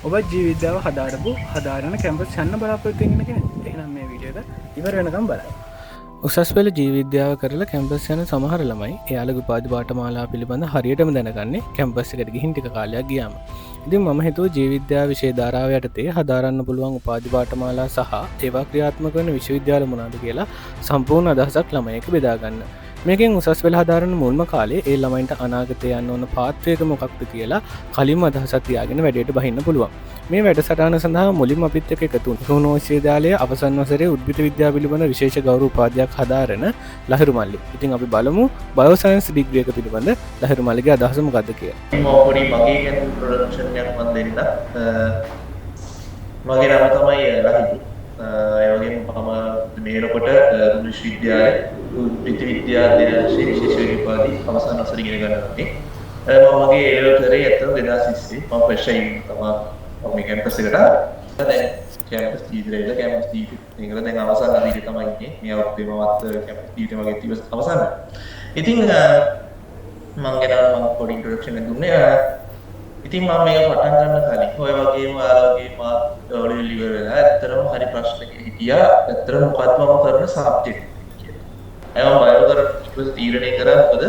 ඔබත් ජීවිද්‍යාව හදාරපු හදාරන කැම්පස් යන්න බලාපොරත්තුවෙන කෙන එහනම් මේ විඩියක ඉවර වෙනකම් බල උසස් වෙල ජීවිද්‍යාව කරලා කැම්පස් යන සමහර ළමයි එයාලග පාදි බාටමාලා පිළිබඳ හරියටම දැනගන්නේ කැම්පස් එකට ගිහින්ටික කාලයක් ගියාම ඉතින් මම හිතුව ජීවිද්‍යා විශේ ධාරාවයටතේ හදාරන්න පුළුවන් උපාධි බාටමාලා සහ ඒවා ක්‍රියාත්මක වන විශ්වවිද්‍යාල මොනාද කියලා සම්පූර්ණ අදහසක් ළමයක බෙදාගන්න මේකෙන් උසස් වෙල හදාරන්න මුල්ම කාලේ ඒ ළමයින්ට අනාගතය යන්න ඕන පාත්වයක මොකක්ද කියලා කලින් අදහසත්තියාගෙන වැඩට බහින්න පුළුවන් මේ වැඩසටාන සඳහා මුලින් අපිත් එක එකතු හුණෝශේදාලය අවසන් වසරේ උද්භිත විද්‍යා පිළිබඳ විශේෂ ගෞරව උපාධයක් හදාරන ලහිරු මල්ලි ඉතින් අපි බලමු බයෝසයින්ස් ඩිග්‍රියක පිළිබඳ ලහිරු මල්ලිගේ අදහස මොකක්ද කියලා පොඩි මගේ ගැන ප්‍රොඩක්ෂන් එකක් මම දෙන්න මගේ නම තමයි ලහිරු ඒ වගේම මම මේරකොට විශ්වවිද්‍යාලයේ උද්භිත විද්‍යා අධ්‍යයනයේ විශේෂ උපාධි අවසන් වසරේ ඉගෙන ගන්නවා මම මගේ ඒ කරේ ඇත්තටම 2020 මම ෆ්‍රෙෂ් ආයි තමයි මේ කැම්පස් එකට දැන් කැම්පස් ජීවිතේ කැම්පස් ජීවිතේ ඉංග්‍රීසි දැන් අවසන් අදිට තමයි ඉන්නේ මේ අවුරුද්දේ මමත් කැම්පස් ජීවිතේ වගේ තිබස් අවසන් ඉතින් මම ගැන මම පොඩි ඉන්ට්‍රොඩක්ෂන් එකක් දුන්නේ ඉතින් මම මේක පටන් ගන්න කලින් ඔය වගේම ආලෝකේ මා ඔලි ඉවර වෙලා ඇත්තටම හරි ප්‍රශ්නයක් හිටියා ඇත්තටම මොකක්ද මම කරන සබ්ජෙක්ට් කියලා මම බයෝ කරලා තීරණය කරා මොකද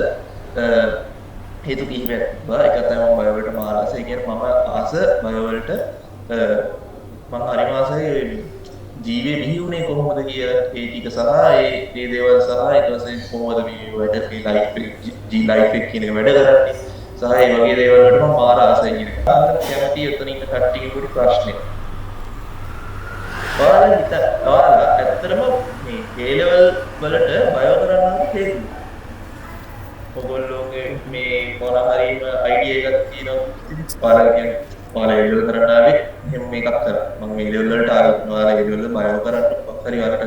හේතු කිහිපයක් තිබ්බා. එකක් තමයි මම බයෝ වලට මානස. ඒ කියන්නේ මම ආස බයෝ වලට මම හරිම ආසයි ජීවේ බිහි වුණේ කොහොමද කියලා ඒ ටික සහ ඒ දේවල් සහ ඊට පස්සේ කොහොමද මේ වැඩ මේ ලයිෆ් එක කියන වැඩ කරන්නේ සහ ඒ වගේ දේවල් වලට මම මාර ආසයි කියන එක. කැමති එතන ඉන්න කට්ටියගේ පොඩි ප්‍රශ්නයක්. ඔයාලා ඇත්තටම මේ A level වලට බයෝ කරන්න හේතුව ඔගොල්ලෝගේ මේ මොන හරිම අයිඩියා එකක් තියෙනවා පාරක් කියන්නේ පාරේ ඉවර කරන්න ආවේ එහෙනම් මේකක් කරා මම මේ ලෙවල් වලට ආවා ඔයාලා ඒ ලෙවල් වල බයෝ කරන්න හරි වලට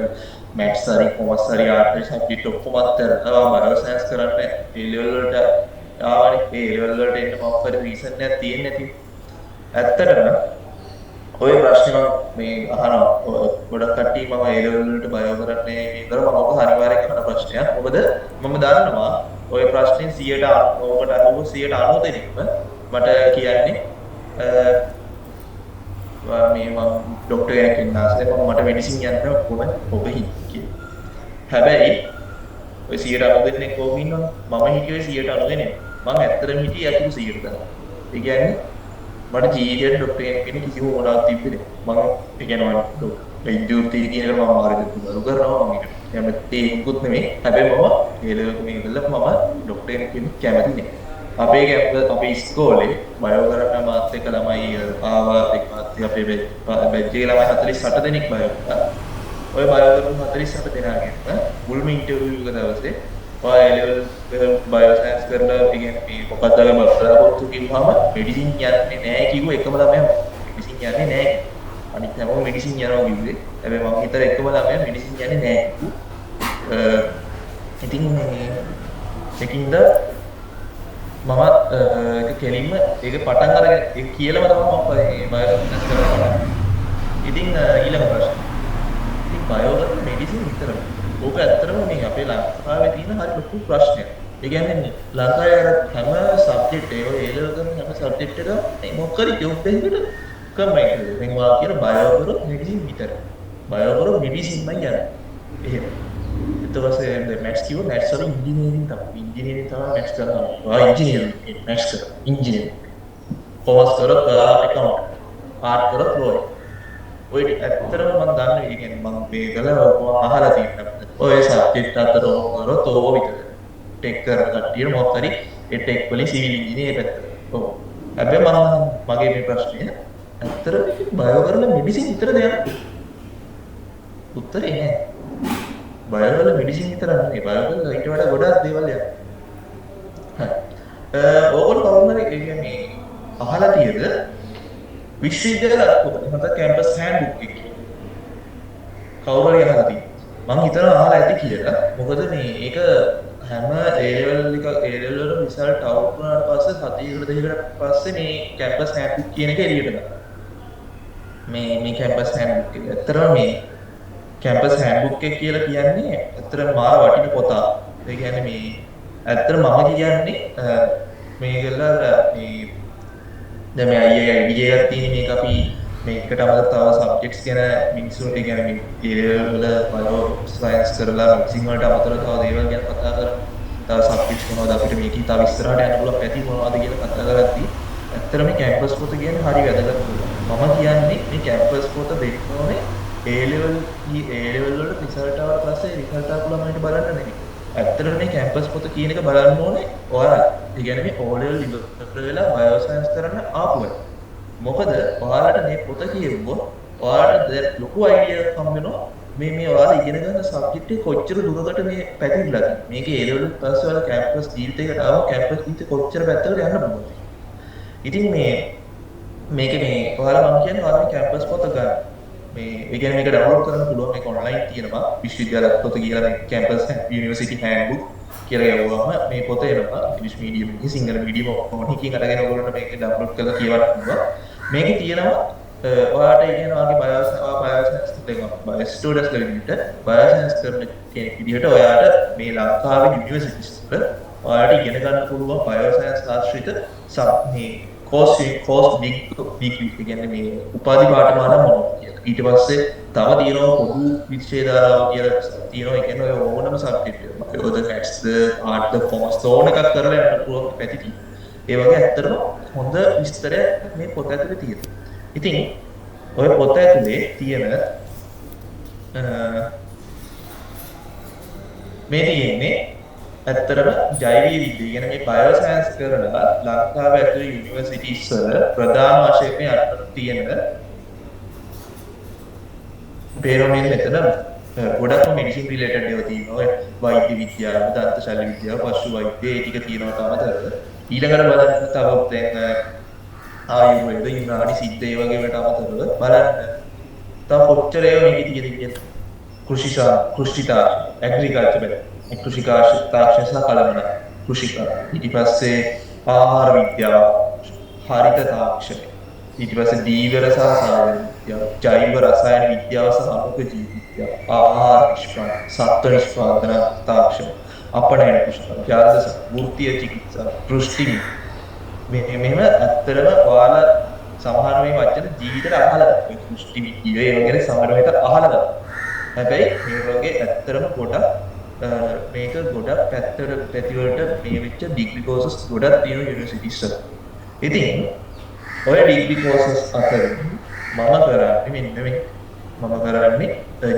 මැත්ස් හරි කොමර්ස් හරි ආර්ට්ස් සබ්ජෙක්ට් ඔක්කොම අත්හැරලා බයෝ සයන්ස් කරන්න ඒ ලෙවල් වලට ආවනේ ඒ ලෙවල් වලට එන්න මම හරි රීසන් එකක් තියෙන්නේ නැති ඇත්තටම ඔය ප්‍රශ්නේ මම මේ අහනවා ගොඩක් කට්ටිය මම ඒ ලෙවල් වලට බයෝ කරන්නේ ඉතල මම ඔක අනිවාර්යයෙන් කරන ප්‍රශ්නයක් මොකද මම දන්නවා ඔය ප්‍රශ්නේ 100ට ඔකට අහුව 190 දෙනෙක්ම මට කියන්නේ මේ මම ડોක්ටර් කෙනෙක් ඉන්නාසේ මට මෙඩිසින් යන්න කොහොමද ඔබ හිතන්නේ හැබැයි ඔය 190 දෙනෙක් කොහොම ඉන්නවද මම හිතුවේ 190 දෙනෙක් මම ඇත්තටම හිටියේ අතුරු 100ට තමයි ඒ කියන්නේ මට ජීවිතේ ડોක්ටර් කෙනෙක් කිසිම මොනවත් තිබ්බේ නෑ මම ඒ කියන්නේ මම විද්‍යුත්තිය කියන එක මම මාර්ගෙට කරු කරනවා මම කැමති මුකුත් නෙමෙයි හැබැයි මම ඒ ලෙවල් එක මේකල මම ડોක්ටර් කෙනෙක් කැමති නෑ අපේ කැම්පස් අපේ ඉස්කෝලේ බයෝ කරන මාත් එක්ක ළමයි ආවා එක් මාත් අපේ බැච් එකේ ළමයි 48 දෙනෙක් බයෝ කරා ඔය බයෝ කරන 48 දෙනාගෙන් මුල්ම ඉන්ටර්විව් එක දවසේ ඔය ලෙවල් බයෝ සයන්ස් කරලා ඉගෙන මේ මොකක්ද ගම බලාපොරොත්තු කිව්වම මෙඩිසින් යන්නේ නැහැ කිව්ව එකම ළමයා මෙඩිසින් යන්නේ නැහැ අනිත් හැමෝම මෙඩිසින් යනවා කිව්වේ හැබැයි මම හිතලා එකම ළමයා මෙඩිසින් යන්නේ නැහැ ඉතින් ඒකින්ද මම ඒක කෙලින්ම ඒක පටන් අරගෙන ඒක කියලාම තමයි මම බයෝ සයන්ස් කරලා ඉතින් ඊළඟ ප්‍රශ්න ඉතින් බයෝ කරන මෙඩිසින් විතරයි ඕක ඇත්තටම මේ අපේ ලංකාවේ තියෙන හරි ලොකු ප්‍රශ්නයක්. ඒ කියන්නේ ලංකාවේ හැම සබ්ජෙක්ට් එකම A level කරන හැම සබ්ජෙක්ට් එකම මොකක් හරි ජොබ් එකකට කම්බයින් කරලා. දැන් ඔයා කියන බයෝ කරොත් මෙඩිසින් විතරයි. බයෝ කරොත් මෙඩිසින්මයි යන්නේ. එහෙම. ඊට පස්සේ මැත්ස් කිව්ව මැත්ස් වල ඉංජිනේරින් තමයි. ඉංජිනේරින් තමයි මැත්ස් කරනවා. ඔයා ඉංජිනේරින් මැත්ස් කරා. ඉංජිනේරින්. කොමර්ස් කරොත් අකවුන්ට්. ආර්ට් කරොත් ලෝයර්. ඔය ඇත්තටම මම දන්නේ ඒ කියන්නේ මම මේකල අහලා තියෙනවා. ඔය සබ්ජෙක්ට් අතර කරොත් ඕව විතර. ටෙක් කරන කට්ටිය මොකක් හරි ඒ ටෙක් වලින් සිවිල් ඉංජිනේර පැත්තට. ඔව්. හැබැයි මගේ මේ ප්‍රශ්නය ඇත්තටම බයෝ කරලා මෙඩිසින් විතරද යන්නේ? උත්තරේ නෑ. බයෝ කරලා මෙඩිසින් විතර නෙවෙයි. බයෝ කරලා ඊට වඩා ගොඩාක් දේවල් යනවා. හරි. ඕගොල්ලෝ කවුරුහරි ඒ කියන්නේ අහලා තියෙද විශ්වවිද්‍යාල හොඳ කැම්පස් හෑන්ඩ්බුක් එක කවුරු හරි අහලා තියෙනවා මම හිතනවා අහලා ඇති කියලා මොකද මේ ඒක හැම A level එක A level වල රිසල්ට් අවුට් වුණාට පස්සේ සතියකට දෙකකට පස්සේ මේ කැම්පස් හෑන්ඩ්බුක් කියන එක එළියට දානවා මේ කැම්පස් හෑන්ඩ්බුක් එක ඇත්තටම මේ කැම්පස් හෑන්ඩ්බුක් එක කියලා කියන්නේ ඇත්තටම මාර වටින පොතක් ඒ කියන්නේ මේ ඇත්තටම මම කියන්නේ මේකල මේ දැන් මේ අයියා අයිඩියා එකක් තියෙන මේක අපි මේකට අමතර තව සබ්ජෙක්ට්ස් ගැන මිනිස්සුන්ට කියන්නේ මේ ඒ වල බයෝ සයන්ස් කරලා මික්සින් වලට අමතරව තව දේවල් ගැන කතා කරලා තව සබ්ජෙක්ට්ස් මොනවද අපිට මේකේ තව ඉස්සරහට යන්න පුළුවන් පැති මොනවද කියලා කතා කරද්දී ඇත්තටම මේ කැම්පස් පොත කියන්නේ හරි වැදගත් මම කියන්නේ මේ කැම්පස් පොත දෙන්න ඕනේ A level වල රිසල්ට් ආවට පස්සේ රිසල්ට් ආපු ළමයින්ට බලන්න නෙමෙයි. ඇත්තටම මේ කැම්පස් පොත කියන එක බලන්න ඕනේ ඔයාලා. ඒ කියන්නේ මේ O level ඉවර වෙලා බයෝ සයන්ස් කරන්න ආපු අය. මොකද ඔයාලට මේ පොත කියවුවොත් ඔයාලට ලොකු අයිඩියා එකක් හම්බ වෙනවා මේ ඔයාලා ඉගෙන ගන්න සබ්ජෙක්ට් එක කොච්චර දුරකට මේ පැතිරිලාද. මේකේ A level පස්සේ ඔයාලා කැම්පස් ජීවිතයකට ආව කැම්පස් ජීවිතේ කොච්චර පැත්තකට යන්න පුළුවන්ද. ඉතින් මේක මේ ඔයාලා මම කියන්නේ ඔයාලා කැම්පස් පොත ගන්න. මේ ඒ කියන්නේ මේක ඩවුන්ලෝඩ් කරන්න පුළුවන් මේක ඔන්ලයින් තියෙනවා විශ්වවිද්‍යාල පොත කියලා මේ කැම්පස් යුනිවර්සිටි හෑන්ඩ්බුක් කියලා යවුවම මේ පොත එනවා ඉංග්‍රීසි මීඩියම් එකේ සිංහල මීඩියම් ඕනකින් අරගෙන ඔයගොල්ලන්ට මේක ඩවුන්ලෝඩ් කරලා කියවන්න පුළුවන් මේකේ තියෙනවා ඔයාලට ඉගෙන වාගේ බයෝස් දෙනවා බයෝ ස්ටුඩන්ට්ස් ලෙවල්ට බයෝ සයන්ස් කරන කෙනෙක් විදිහට ඔයාලට මේ ලංකාවේ යුනිවර්සිටිස් වල ඔයාලට ඉගෙන ගන්න පුළුවන් බයෝ සයන්ස් ආශ්‍රිත මේ කෝස් ඩිග්‍රී කියන්නේ මේ උපාධි පාඨමාලා මොනවද කියලා. ඊට පස්සේ තව තියෙනවා පොදු විෂය ධාරාව කියලා තියෙනවා. ඒ කියන්නේ ඔය ඕනම සබ්ජෙක්ට් එක. බයෝද මැත්ස්ද ආර්ට්ද කොමර්ස් ඕන එකක් කරලා යන්න පුළුවන් පැති තියෙනවා. ඒ වගේ ඇත්තටම හොඳ විස්තරයක් මේ පොත ඇතුලේ තියෙනවා. ඉතින් ඔය පොත ඇතුලේ තියෙන මේ තියෙන්නේ ඇත්තටම ජෛව විද්‍යාව කියන මේ බයෝ සයන්ස් කරලා ලංකාවේ ඇතුළේ යුනිවර්සිටිස් වල ප්‍රධාන වශයෙන් මේ අතට තියෙන පේරෝමෙන් මෙතන ගොඩක්ම මෙඩිසින් රිලේටඩ් ඒවා තියෙනවා. වෛද්‍ය විද්‍යාව, දන්ත ශල්‍ය විද්‍යාව, පශු වෛද්‍ය ඒ ටික තියෙනවා තමයි. ඊළඟට බලන්න තව දැන් ආයුර්වේද, යුනානි, සිද්ධ ඒ වගේ වලට අමතරව බලන්න තව කොච්චර ඒවා මේකේ තියෙද කියලා. කෘෂිතා ඇග්‍රිකල්චර් කෘෂි තාක්ෂණ සහ කළමන කෘෂිකා ඊට පස්සේ ආහාර විද්‍යාව හරිත තාක්ෂණය ඊට පස්සේ දීවර සහ සාවර විද්‍යාව ජෛව රසායන විද්‍යාව සහ අමුක ජීව විද්‍යාව ආහාර නිෂ්පාදන සත්ත්ව නිෂ්පාදන තාක්ෂණ අපනයන කුෂිකා ජාතක වෘත්තීය චිකිත්සා දෘෂ්ටි මෙහෙම ඇත්තටම ඔයාලා සමහර මේ වචන ජීවිතේට අහලා දෘෂ්ටි විද්‍යාව ඒ වගේ සමහර වෙලට අහලා හැබැයි මේ වගේ ඇත්තටම පොඩක් මේක ගොඩක් පැතිවලට මේ වෙච්ච ඩිග්‍රී කෝසස් ගොඩක් තියෙන යුනිවර්සිටිස් වල. ඉතින් ඔය ඩිග්‍රී කෝසස් අතරින් මම කරන්නේ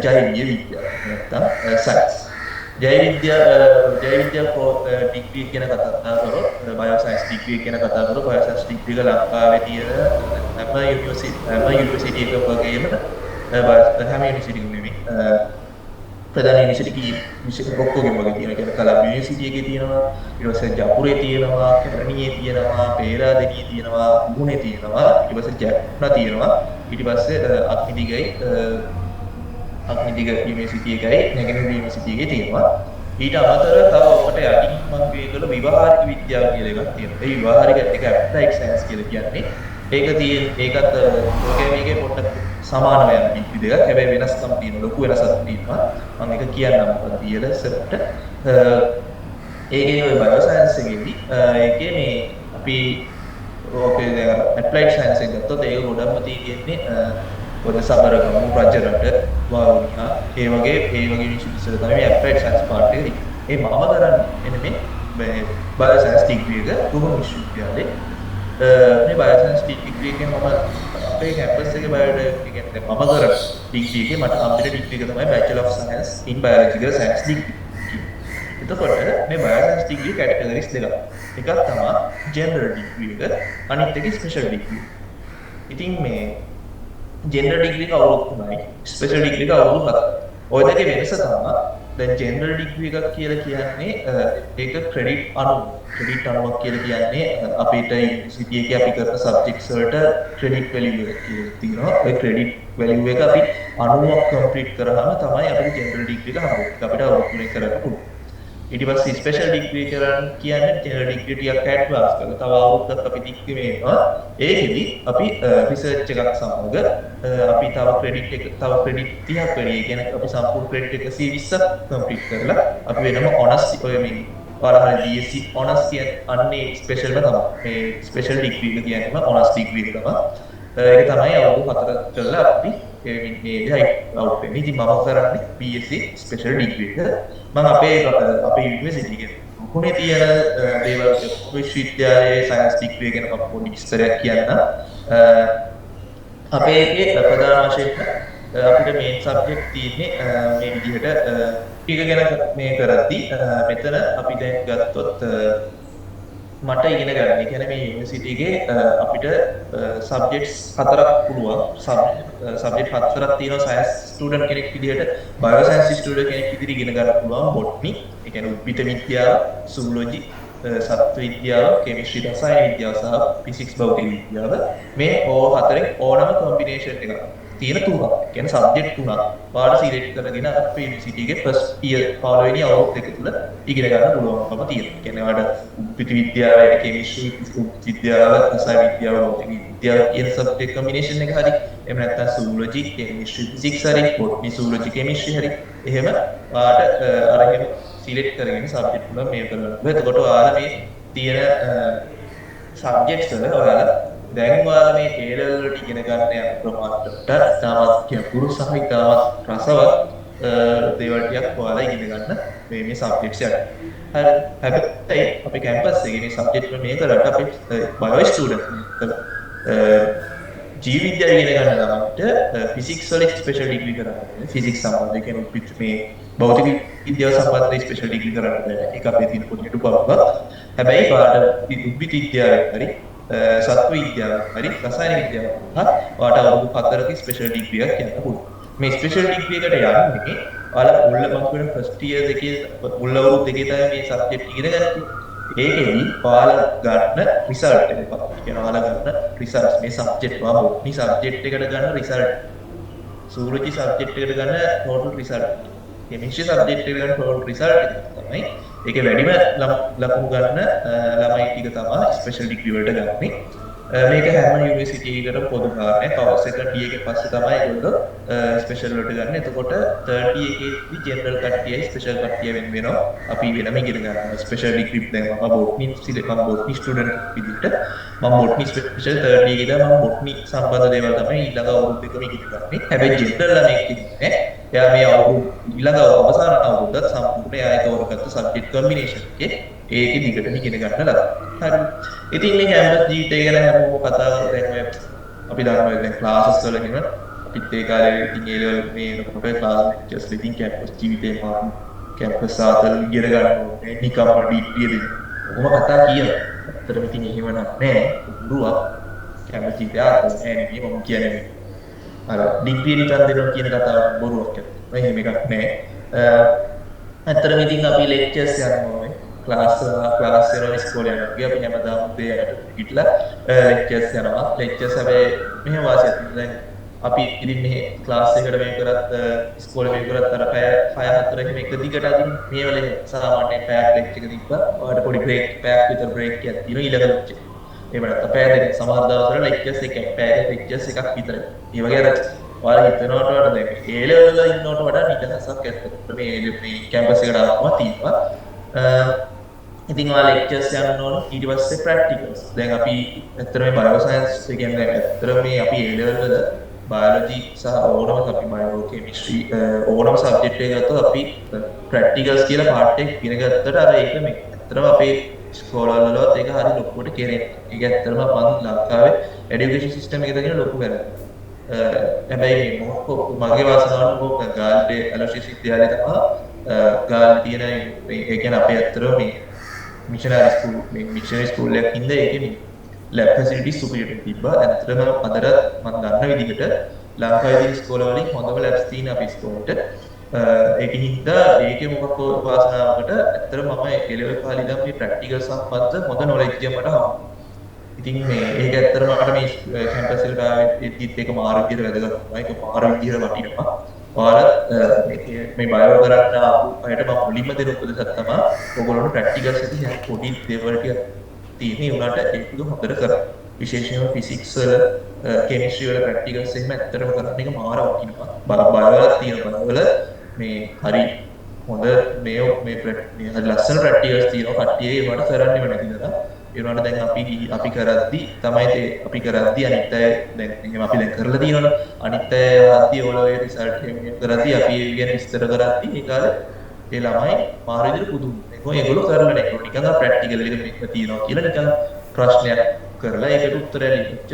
ජෛව විද්‍යාව නැත්නම් සයන්ස්. ජෛව විද්‍යාව ඩිග්‍රී කියන කතා කරොත් බයෝ සයන්ස් ඩිග්‍රී කියන කතා කරොත් බයෝ සයන්ස් ඩිග්‍රී එක ලංකාවේ තියෙන හැම යුනිවර්සිටි එකක වගේම හැම යුනිවර්සිටි නෙමෙයි ප්‍රධාන යුනිවර්සිටි ඔක්කොගෙම වගේ තියෙනවා. කියන්නේ කලබ් යුනිවර්සිටි එකේ තියෙනවා, ඊට පස්සේ ජපුරේ තියෙනවා, කැලණියේ තියෙනවා, පේරාදෙණියේ තියෙනවා, මුහුණේ තියෙනවා, ඊට පස්සේ ජැප්නා තියෙනවා, ඊට පස්සේ අග්නිදිග යුනිවර්සිටි එකයි නැගෙනහිර යුනිවර්සිටි එකේ තියෙනවා. ඊට අමතරව තව ඔකට යටින් මම කියේකල විවහාරික විද්‍යාව කියලා එකක් තියෙනවා. ඒ විවහාරික එක ඇප්ලයිඩ් සයන්ස් කියලා කියන්නේ ඒකත් ඔකේ මේකේ පොඩ්ඩක් සමානව යන ඩිග්‍රී දෙකක්. හැබැයි වෙනස්කම් තියෙනවා. ලොකු වෙනසක් තියෙනවා. මම ඒක කියන්නම් මොකද කියලා සර්ට. ඒකේ ඔය බයෝ සයන්ස් එකේදී ඒකේ මේ අපි ඔකේ දැන් ඇප්ලයිඩ් සයන්ස් එක ගත්තොත් ඒක ගොඩක්ම තියෙන්නේ ඔය සබරගමු රජරට වවුනා ඒ වගේ යුනිවර්සිටිස් වල තමයි ඇප්ලයිඩ් සයන්ස් පාර්ට් එක තියෙන්නේ. ඒ මම කරන්නේ එන්නේ මේ බයෝ සයන්ස් ඩිග්‍රී එක කුරුම විශ්වවිද්‍යාලේ මේ බයෝ සයන්ස් ඩිග්‍රී එකේ මම අපේ කැම්පස් එකේ බයෝඩයිවර්සිටි කියන්නේ මම කරන ඩිග්‍රී එකේ මට හම්බෙන ඩිග්‍රී එක තමයි bachelor of science in biological science degree. එතකොට මේ බයෝ සයන්ස් ඩිග්‍රී කැටගරිස් දෙකක්. එකක් තමයි ජෙනරල් ඩිග්‍රී එක, අනිත් එක ස්පෙෂල් ඩිග්‍රී. ඉතින් මේ ජෙනරල් ඩිග්‍රී එක අවුරුදු 3යි, ස්පෙෂල් ඩිග්‍රී එක අවුරුදු 7යි. ඔය දෙකේ වෙනස තමයි දැන් ජෙනරල් ඩිග්‍රී එකක් කියලා කියන්නේ ඒක ක්‍රෙඩිට් අණුවක් කියලා කියන්නේ අපිට යුනිවර්සිටි එකේ අපි කරන සබ්ජෙක්ට්ස් වලට ක්‍රෙඩිට් වැලියු එකක් කියලා තියෙනවා. ඔය ක්‍රෙඩිට් වැලියු එක අපි 90ක් කම්ප්ලීට් කරාම තමයි අපිට ජෙනරල් ඩිග්‍රී එක හම්බෙන්නේ. අපිට අවුරුදු 3 කරන්න පුළුවන්. ඊට පස්සේ ස්පෙෂල් ඩිග්‍රී කරන්න කියන්නේ ජෙනරල් ඩිග්‍රී ටිකක් ඇඩ්වාන්ස් කරලා තව අවුරුද්දක් අපි ඩිග්‍රී මේනවා. ඒකෙදි අපි රිසර්ච් එකක් සමග අපි තව ක්‍රෙඩිට් 30ක් වැඩි. ඒ කියන්නේ අපි සම්පූර්ණ ක්‍රෙඩිට් 120ක් කම්ප්ලීට් කරලා අපි වෙනම ඔනර්ස් ඔය මේ ඔයාලා BSc honors කියන අන්නේ ස්පෙෂල්ම තමයි. මේ ස්පෙෂල් ඩිග්‍රී එක කියන්නේම honors ඩිග්‍රී එක තමයි. ඒක තමයි අවුරුදු 4ක් කරලා අපි මේ අවුට් වෙන්නේ. ඉතින් මම කරන්නේ BSc ස්පෙෂල් ඩිග්‍රී එක. මම අපේ යුනිවර්සිටි එකේ පුනේ තියෙන දේවල් විශ්වවිද්‍යාලයේ සයන්ස් ඩිග්‍රී ගැන මම පොඩි විස්තරයක් කියන්නම්. අපේ එකේ ප්‍රධාන වශයෙන් අපිට මේන් සබ්ජෙක්ට් තියෙන්නේ මේ විදිහට ටික ගැන මේ කරද්දී මෙතන අපි දැන් ගත්තොත් මට ඉගෙන ගන්න. ඒ කියන්නේ මේ යුනිවර්සිටි එකේ අපිට සබ්ජෙක්ට්ස් හතරක් පුළුවන්. සබ්ජෙක්ට් හතරක් තියෙනවා සයන්ස් ස්ටුඩන්ට් කෙනෙක් විදිහට. බයෝ සයන්ස් ස්ටුඩන්ට් කෙනෙක් විදිහට ඉගෙන ගන්න පුළුවන් බොට්නි. ඒ කියන්නේ උද්භිද විද්‍යාව, සූලොජි, සත්ව විද්‍යාව, කෙමිස්ට්‍රි, රසායන විද්‍යාව සහ ෆිසික්ස් භෞතික විද්‍යාව. මේ හතරෙන් ඕනම කොම්බිනේෂන් එකක් තියෙන තුනක්. කියන්නේ සබ්ජෙක්ට් තුනක් පාඩ සිලෙක්ට් කරගෙන අපේ යුනිවර්සිටි එකේ ෆස්ට් ඉයර් පළවෙනි අවුරුදු දෙක තුල ඉගෙන ගන්න පුළුවන්කම තියෙනවා. කියන්නේ ඔයාලට උද්භිද විද්‍යාව, කෙමිස්ට්‍රි, විද්‍යාව, රසායන විද්‍යාව, භෞතික විද්‍යාව කියන සබ්ජෙක්ට් කොම්බිනේෂන් එක හරි. එහෙම නැත්නම් සූලොජි, කෙමිස්ට්‍රි, ෆිසික්ස් හරි, බොට්නි, සූලොජි, කෙමිස්ට්‍රි හරි. එහෙම ඔයාලට අරගෙන සිලෙක්ට් කරගෙන සබ්ජෙක්ට් වල මේක කරනවා. එතකොට ඔයාලා මේ තියෙන සබ්ජෙක්ට්ස් වල ඔයාලා දැන් ඔයාලා මේ A level වලට ඉගෙන ගන්න යන ප්‍රමාණයට තාමත් ගැඹුරු සහ ඉතාමත් රසවත් දේවල් ටිකක් ඔයාලා ඉගෙන ගන්න මේ සබ්ජෙක්ට්ස් යට. හරි. හැබැයි අපේ කැම්පස් එකේ මේ සබ්ජෙක්ට් වල මේක කරලා අපේ බයෝ ස්ටුඩන්ට් ජීව විද්‍යාව ඉගෙන ගන්න ළමයින්ට ෆිසික්ස් වල ස්පෙෂල් ඩිග්‍රී කරන්න. ෆිසික්ස් සම්බන්ධ කෙනෙක් මේ භෞතික විද්‍යාව සම්බන්ධ ස්පෙෂල් ඩිග්‍රී කරන්න බෑ. ඒක අපේ තියෙන පොඩි අඩුපාඩුවක්. හැබැයි පාඩ උද්භිද විද්‍යාවේ හරි සත්ව විද්‍යාව හරි රසායන විද්‍යාව ඔයාලට අවුරුදු 4ක ස්පෙෂල් ඩිග්‍රී එකක් යන්න පුළුවන්. මේ ස්පෙෂල් ඩිග්‍රී එකට යන්නේ ඔයාලා මුල්ල මම කියන ෆස්ට් ඉයර් දෙකේ මුල් අවුරුදු දෙකේ තමයි මේ සබ්ජෙක්ට් ඉගෙන ගන්න. ඒකෙදි ඔයාලා ගන්න රිසල්ට් එක කියන ඔයාලා ගන්න රිසල්ට්ස් මේ සබ්ජෙක්ට් වල බොට්නි සබ්ජෙක්ට් එකට ගන්න රිසල්ට්, සූලොජි සබ්ජෙක්ට් එකට ගන්න ටෝටල් රිසල්ට්, කෙමිස්ට්‍රි සබ්ජෙක්ට් එකට ගන්න ටෝටල් රිසල්ට් එක තමයි. ඒකේ වැඩිම ලකුණු ගන්න ළමයි ටික තමයි ස්පෙෂල් ඩිග්‍රී වලට ගන්නේ. මේක හැම යුනිවර්සිටි එකකටම පොදු කාරණයක්. සෙකන්ඩ් ඉයර් එකේ පස්සේ තමයි ඒගොල්ලෝ ස්පෙෂල් වලට ගන්න. එතකොට තර්ඩ් ඉයර් එකේදී ජෙනරල් කට්ටියයි ස්පෙෂල් කට්ටිය වෙනවා. අපි වෙනම ඉගෙන ගන්නවා. ස්පෙෂල් ඩිග්‍රී දැන් මම බොට්නි ස්ටුඩන්ට් විදිහට මම බොට්නි ස්පෙෂල් තර්ඩ් ඉයර් එකේදී මම බොට්නි සම්බන්ධ දේවල් තමයි ඊළඟ අවුරුදු දෙකම ඉගෙන ගන්නේ. හැබැයි ජෙනරල් ළමෙක් ඉන්නේ එයා මේ අවුරුදු ඊළඟ අවසාන අවුරුද්දත් සම්පූර්ණ එයා තෝරගත්ත සබ්ජෙක්ට් කොම්බිනේෂන් එකේ ඒකේ දිගටම ඉගෙන ගන්න ලබනවා. හරි. ඉතින් මේ කැම්පස් ජීවිතය ගැන හැමෝම කතා කරලා දැන් අපි දන්නවා දැන් ක්ලාසස් වල කියන අපිත් ඒ කාලේ ඉතින් ඒ මේ වෙනකොට ක්ලාස් ලෙක්චර්ස් ඉතින් කැම්පස් ජීවිතේ මාත් කැම්පස් ආතල් ඉගෙන ගන්න ඕනේ නිකම්ම ඩිග්‍රී දෙන්න. ඔහොම කතා කියනවා. ඇත්තටම ඉතින් එහෙම නෑ. දුරුවක් කැම්පස් ජීවිතය ආතල් නෑ නේ මම කියන්නේ. අර ඩිග්‍රී නිකන් දෙනවා කියන කතාව බොරුවක්. එහෙම එකක් නෑ. ඇත්තටම ඉතින් අපි ලෙක්චර්ස් යනවා ක්ලාස් වල ඉස්කෝලේ යනවා. අපි හැමදාම දෙයට හිටලා ලෙක්චර්ස් යනවා. ලෙක්චර්ස් හැබැයි මෙහෙම වාසියක් දැන් අපි ඉතින් මේ ක්ලාස් එකට මේ කරත් ඉස්කෝලේ මේ කරත් අර පැය 6-4 එහෙම එක දිගට අදින් මේ වල සාමාන්‍යයෙන් පැයක් ලෙක්චර් එක තිබ්බා. ඔයාලට පොඩි බ්‍රේක් පැයක් විතර බ්‍රේක් එකක් තියෙනවා ඊළඟ ලෙක්චර්. එහෙම නැත්නම් පැය දෙකක් සමහර දවස්වල ලෙක්චර්ස් එකක් පැය ලෙක්චර්ස් එකක් විතරයි. ඒ වගේ අර ඔයාලා හිතනවට වඩා දැන් ඒ ලෙවල් වල ඉන්නවට වඩා නිදහසක් ඇත්තට මේ කැම්පස් එකට ආවම තියෙනවා. ඉතින් ඔයාලා ලෙක්චර්ස් යන්න ඕන ඊට පස්සේ ප්‍රැක්ටිකල්ස්. දැන් අපි ඇත්තට මේ බයෝ සයන්ස් කියන්නේ ඇත්තට මේ අපි ඒ ලෙවල් වල බයොලොජි සහ ඕනම අපි බයෝ කෙමිස්ට්‍රි ඕනම සබ්ජෙක්ට් එකක් ගත්තොත් අපි ප්‍රැක්ටිකල්ස් කියලා පාර්ට් එක ඉගෙන ගත්තට අර ඒක මේ ඇත්තටම අපේ ස්කෝලවල වලත් ඒක හරි ලොකුවට කෙරෙන්නේ. ඒක ඇත්තටම මම ලංකාවේ එඩියුකේෂන් සිස්ටම් එකේ තියෙන ලොකු වැරද්දක්. හැබැයි මගේ වාසනාවට මොකක් ගාල්ටේ ඇලෝසිස් විද්‍යාලය තමයි ගාල්ටේ තියෙන ඒ කියන්නේ අපේ ඇත්තටම මේ මිෂනරි ස්කූල් එකක් ඉඳ ඒකේ ලැබ් ෆැසිලිටිස් සුපිරියර් තිබ්බා. ඇත්තටම අදටත් මම දන්න විදිහට ලංකාවේ තියෙන ස්කෝල වලින් හොඳම ලැබ්ස් තියෙන අපේ ස්කෝලේට. ඒකින්ද ඒකේ මොකක් වාසනාවකට ඇත්තටම මම ඒ ලෙවල් කාලේ ඉඳන් මේ ප්‍රැක්ටිකල් සම්බන්ධ හොඳ නොලෙජ් එකක් මට හම්බුණා. ඉතින් මේ ඒක ඇත්තටම මට මේ කැම්පස් එකට ආවෙත් ඒක මාර විදිහට වැදගත් වුණා. ඒක මාර විදිහට වටිනවා. ඔයාලා මේ බයෝ කරන්න ආපු අයට මම මුලින්ම දෙන උපදෙසක් තමයි ඔයගොල්ලෝ ප්‍රැක්ටිකල්ස් එකේ පොඩි දේවල් ටික තියෙන්නේ උනාට ඒක හොඳට කරන්න. විශේෂයෙන්ම ෆිසික්ස් වල කෙමිස්ට්‍රි වල ප්‍රැක්ටිකල්ස් එහෙම ඇත්තටම කරන්න එක මාර වටිනවා. බයෝ වල තියෙන බයෝ වල මේ හරි හොඳ මේ ලස්සන ප්‍රැක්ටිකල්ස් තියෙනවා කට්ටිය ඒවට කරන්නේම නැති දලා ඒ වුණාට දැන් අපි කරද්දි තමයි අපි කරද්දි අනිත් අය දැන් එහෙම අපි දැන් කරලා තියෙනවනේ අනිත් අය ආද්දි ඕලෝවේ රිසල්ට් එක කරද්දි අපි ඒ ගැන විස්තර කරද්දි ඒ කාලේ ඒ ළමයි මාර විදිහට පුදුම ඒගොල්ලෝ කරලා නැහැ නිකන් ප්‍රැක්ටිකල් එක මේක තියෙනවා කියලා නිකන් ප්‍රශ්නයක් කරලා ඒකට උත්තරය ලියච්ච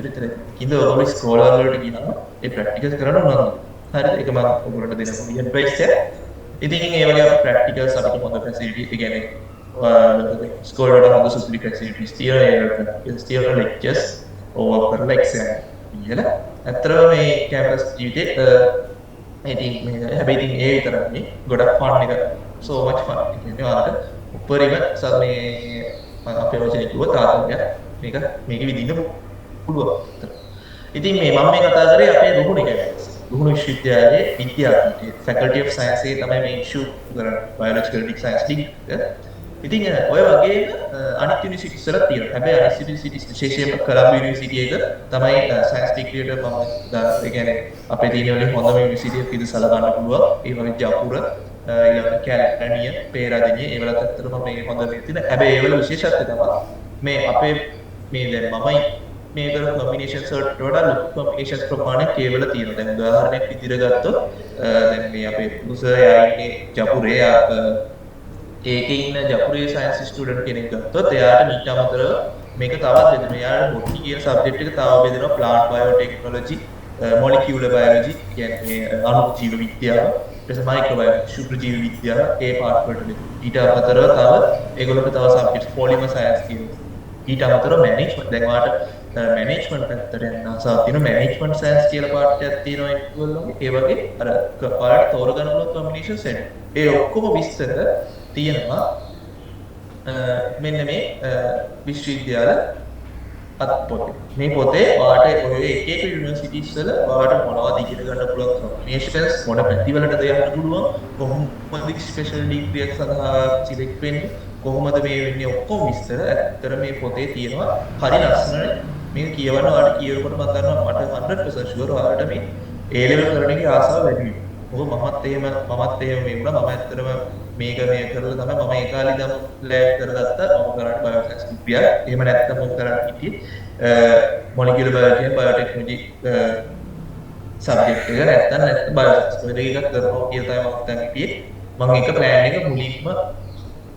ඉතින් ඔයගොල්ලෝ ස්ක්‍රෝල් වලට ගිහම ඒ ප්‍රැක්ටිකල්ස් කරන්න උනන්දු හරිද ඒක මම ඔයගොල්ලන්ට දෙන පොඩි ඇඩ්වයිස් එකක් ඉතින් ඒ වගේ ප්‍රැක්ටිකල්ස් අපිට හොඳ ෆැසිලිටි ඒ කියන්නේ ස්කෝල් වලට හොඳ සුපිරි ෆැසිලිටිස් තියෙනවා ලෙක්චර්ස් ඕවර් කරලා එක්සෑම් කියලා ඇත්තටම මේ කැම්පස් ජීවිතේ ඉතින් මේ හැබැයි ඉතින් ඒ විතරක් නේ ගොඩක් ෆන් එක so much fun කියන්නේ ආට උපරිම මේ අපේ වචනේ කිව්වොත් ආතතියක් මේක විඳින්න පුළුවන්. ඉතින් මේ මම මේ කතා කරේ අපේ රුහුණේ කැම්පස්. රුහුණු විශ්වවිද්‍යාලයේ විද්‍යාපීඨයේ Faculty of Science එකේ තමයි මේ ඉෂුව කරන්නේ Biological Science ඩිග්‍රී. ඉතින් ඔය වගේම අනිත් යුනිවර්සිටිස් වල තියෙනවා. හැබැයි අනිත් යුනිවර්සිටිස් විශේෂයෙන්ම කොළඹ යුනිවර්සිටි එක තමයි සයන්ස් ඩිග්‍රියට මම ඒ කියන්නේ අපේ තියෙන වලින් හොඳම යුනිවර්සිටි එක විදිහට සලකන්න පුළුවන්. ඒ වගේ ජයපුර ඊළඟ කැලණිය, පේරාදෙණිය ඒවලත් ඇත්තටම මේ හොඳ මේ තියෙන. හැබැයි ඒවල විශේෂත්වය තමයි මේ අපේ මේ දැන් මමයි මේ කර කොම්බිනේෂන්ස් වලට වඩා ලොකු කොම්බිනේෂන්ස් ප්‍රමාණයක් ඒවල තියෙනවා. දැන් උදාහරණයක් විදිහට ගත්තොත් දැන් මේ අපේ පුරුෂයා ඉන්නේ ජයපුරේ ඒකේ ඉන්න ජපුරේ සයන්ස් ස්ටුඩන්ට් කෙනෙක් ගත්තොත් එයාට ඊට අමතරව මේක තවත් බෙදෙනවා. එයාට බොට්නි කියන සබ්ජෙක්ට් එක තව බෙදෙනවා ප්ලාන්ට් බයෝටෙක්නොලොජි, මොලිකියුලර් බයොලොජි කියන්නේ අණු ජීව විද්‍යාව, ඊට පස්සේ මයික්‍රෝබයොලොජි ශුක්‍ර ජීව විද්‍යාව ඒ පාර්ට් වලට බෙදෙනවා. ඊට අමතරව තව ඒගොල්ලෝට තව සබ්ජෙක්ට්ස් පොලිමර් සයන්ස් කියනවා. ඊට අමතරව මැනේජ්මන්ට් දැන් ඔයාලට මැනේජ්මන්ට් පැත්තට යන්න ආසාවක් තියෙනවා. මැනේජ්මන්ට් සයන්ස් කියලා පාර්ට් එකක් තියෙනවා ඒගොල්ලෝගේ. ඒ වගේ අර ඔයාලට තෝරගන්න පුළුවන් කොම්බිනේෂන්ස් එන්න. ඒ ඔක්කොම විස්තර තියෙනවා මෙන්න මේ විශ්වවිද්‍යාල අත්පොතේ. මේ පොතේ ඔයාලට ඔය එක එක යුනිවර්සිටිස් වල ඔයාලට මොනවද ඉගෙන ගන්න පුළුවන් කොම්බිනේෂන්ස් මොන පැතිවලටද යන්න පුළුවන් කොහොමද ස්පෙෂල් ඩිග්‍රියක් සඳහා සිලෙක්ට් වෙන්නේ කොහොමද මේ වෙන්නේ ඔක්කොම විස්තර ඇත්තට මේ පොතේ තියෙනවා. හරි ලස්සනයි. මේක කියවන්න ඔයාලට කියනකොට මම දන්නවා මට 100% ෂුවර් ඔයාලට මේ A level කරන එකේ ආසාව වැඩි වෙනවා. මමත් එහෙම මේ වුණා. මම ඇත්තටම මේක මේ කරලා තමයි මම ඒ කාලේ ඉඳන් ලෑබ් කරගත්තා. මම කරන්නේ බයෝසයන්ස් ඩිග්‍රිය. එහෙම නැත්නම් මම කරන්නේ හිටියේ මොලිකියුලර් බයොලොජි බයෝටෙක්නොලොජි සබ්ජෙක්ට් එක නැත්නම් බයෝසයන්ස් ඔය දෙක එකක් කරනවා කියලා තමයි මම දැන් හිටියේ. මම එක ප්ලෑන් එක මුලින්ම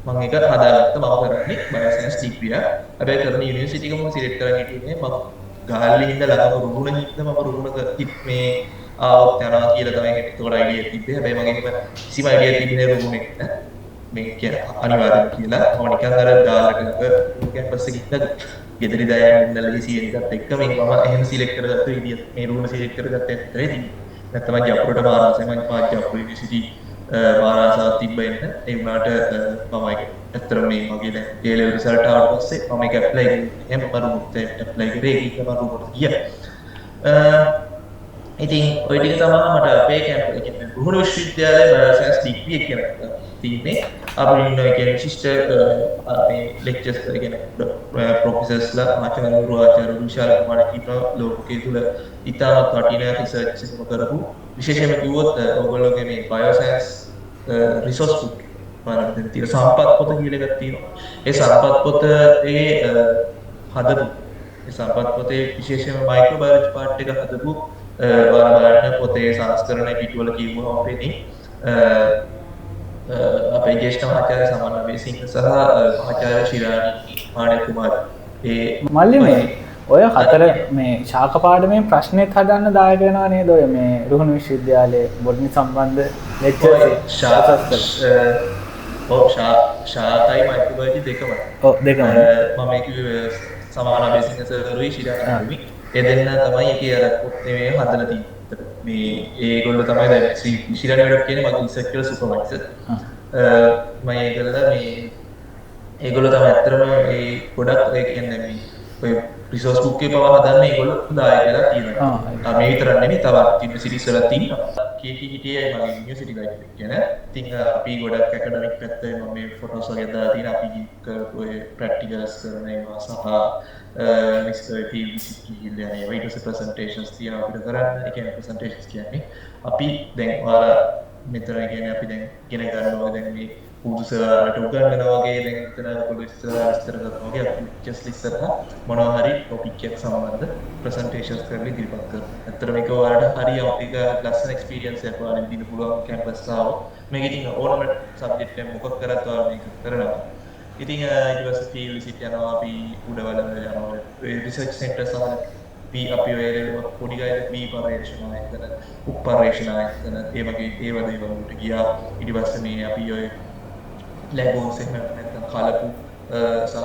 මම එක හදාගත්තා. මම කරන්නේ බයෝසයන්ස් ඩිග්‍රිය. හැබැයි කරන යුනිවර්සිටි එක මම සිලෙක්ට් කරගෙන හිටියේ මම ගාල්ලේ ඉඳලා ළඟම රුහුණේ ඉඳලා මම රුහුණක මේ ආවොත් යනවා කියලා තමයි ඒකට අයිඩියා තිබ්බේ. හැබැයි මගේ කිසිම අයිඩියා තිබුණේ නැහැ රුහුණේ මේ කියන අනිවාර්යයෙන් කියලා. මම නිකන් අර ගාල්ලට කැම්පස් එකේ ඉඳලා ගෙදරි දයන් ඉඳලා ලීසියෙන් එකත් එක්ක මේ මම එහෙම සිලෙක්ට් කරගත්ත විදිය මේ රුහුණ සිලෙක්ට් කරගත්ත ඇත්තටම ඉතින් නැත්නම් මම ජප්පුරට මාරාසයි මම ජප්පුර යුනිවර්සිටි මාරාසාව තිබ්බෙන්න ඒ වුණාට මම ඇත්තටම මේ මගේ දැන් A level රිසල්ට් ආවට පස්සේ මම ඒක ඇප්ලයි කරේ. එහෙම මම රුහුණට ඇප්ලයි කරේ. ඒක මම රුහුණට ගියා. ඉතින් ඔය ටික තමයි මට අපේ කැම්පස් එකේ රුහුණ විශ්වවිද්‍යාලයේ බයෝසයන්ස් ඩිග්‍රී එක කියලා තියෙන්නේ. අපි ඉන්න කියන්නේ විශිෂ්ට අපේ ලෙක්චර්ස් කියන්නේ ප්‍රොෆෙසර්ස්ලා ආචාර්යවරු විශාල ප්‍රමාණයක් ඉන්නවා ලෝකයේ තුල ඉතාමත් වටිනා රිසර්ච් එකක් කරපු විශේෂයෙන්ම කිව්වොත් ඔයගොල්ලෝගේ මේ බයෝසයන්ස් රිසෝස් බුක් වලට තියෙන සම්පත් පොත කියලා එකක් තියෙනවා. ඒ සම්පත් පොතේ හදපු ඒ සම්පත් පොතේ විශේෂයෙන්ම මයික්‍රෝබයොලොජි පාර්ට් එක හදපු බලන්න පොතේ සංස්කරණ පිටුවල කිව්වම අපේ අපේ ජේෂ්ඨ මහාචාර්ය සමන් අබේසිංහ සහ මහාචාර්ය ශිරාණි මාණෙක් කුමාර් ඒ මල්ලි මේ ඔය හතර මේ ශාක පාඩමේ ප්‍රශ්නෙත් හදන්න දායක වෙනවා නේද? ඔය මේ රුහුණු විශ්වවිද්‍යාලයේ බොටනි සම්බන්ධ ලෙක්චර්ස් ශාකයි මයික්‍රෝබයොලොජි දෙකම. ඔව් දෙකම. මම කිව්වේ සමන් අබේසිංහ සර්රුයි ශිරාණි ඒ දෙන්න තමයි ඒකේ අර පොතේ මේ හදලා තියෙන්නේ. මේ ඒගොල්ලෝ තමයි දැන් ශිරාණි වැඩක් කියන්නේ මගේ රිසර්ච් කරන සුපර්වයිසර්. මම ඒගොල්ලෝ මේ ඒගොල්ලෝ තමයි අත්‍තරම මේ ගොඩක් ඒ කියන්නේ මේ ඔය රිසෝස් බුක් එකේ පවා හදන්නේ ඒගොල්ලෝ දායකලා තියෙනවා. මේ විතරක් නෙමෙයි තවත් යුනිවර්සිටිස් වල තියෙනවා. KTTI මගේ යුනිවර්සිටි ගයිඩ් එක කියන. ඉතින් අපි ගොඩක් ඇකඩමික් පැත්තේ මම මේ ෆොටෝස් වගේ දාලා තියෙන අපි කරපු ඔය ප්‍රැක්ටිකල්ස් කරන ඒවා සහ මිස්ටර් ටීවිසි කියලා ඊට පස්සේ ප්‍රසන්ටේෂන්ස් තියෙනවා අපිට කරන්න. ඒ කියන්නේ ප්‍රසන්ටේෂන්ස් කියන්නේ අපි දැන් ඔයාලා මෙතන කියන්නේ අපි දැන් ඉගෙන ගන්නවා දැන් මේ පුදුසලාට උගන්වනවා වගේ දැන් එතන පොඩි ඉස්සරහා විස්තර කරනවා වගේ අපි ජස්ට් ඉස්සරහා මොනවා හරි ටොපික් එකක් සම්බන්ධ ප්‍රසන්ටේෂන්ස් කරලා ඉදිරිපත් කරනවා. ඇත්තට මේක ඔයාලට හරි අපිට ලස්සන එක්ස්පීරියන්ස් එකක් ඔයාලට දෙන්න පුළුවන් කැම්පස් ආව. මේක ඉතින් ඕනම සබ්ජෙක්ට් එකක් මොකක් කරත් ඔයාලා මේක කරනවා. ඉතින් ඊට පස්සේ ෆීල්ඩ් විසිට් යනවා අපි උඩවල යනවා රිසර්ච් සෙන්ටර් සහ අපි ඔය පොඩි ගායක වී පර්යේෂණ ආයතන උප්පර්යේෂණ ආයතන ඒ වගේ ඒව දේවල්වලට ගියා. ඊට පස්සේ මේ අපි ඔය ලැබෝස් එහෙම නැත්නම් කලපු සහ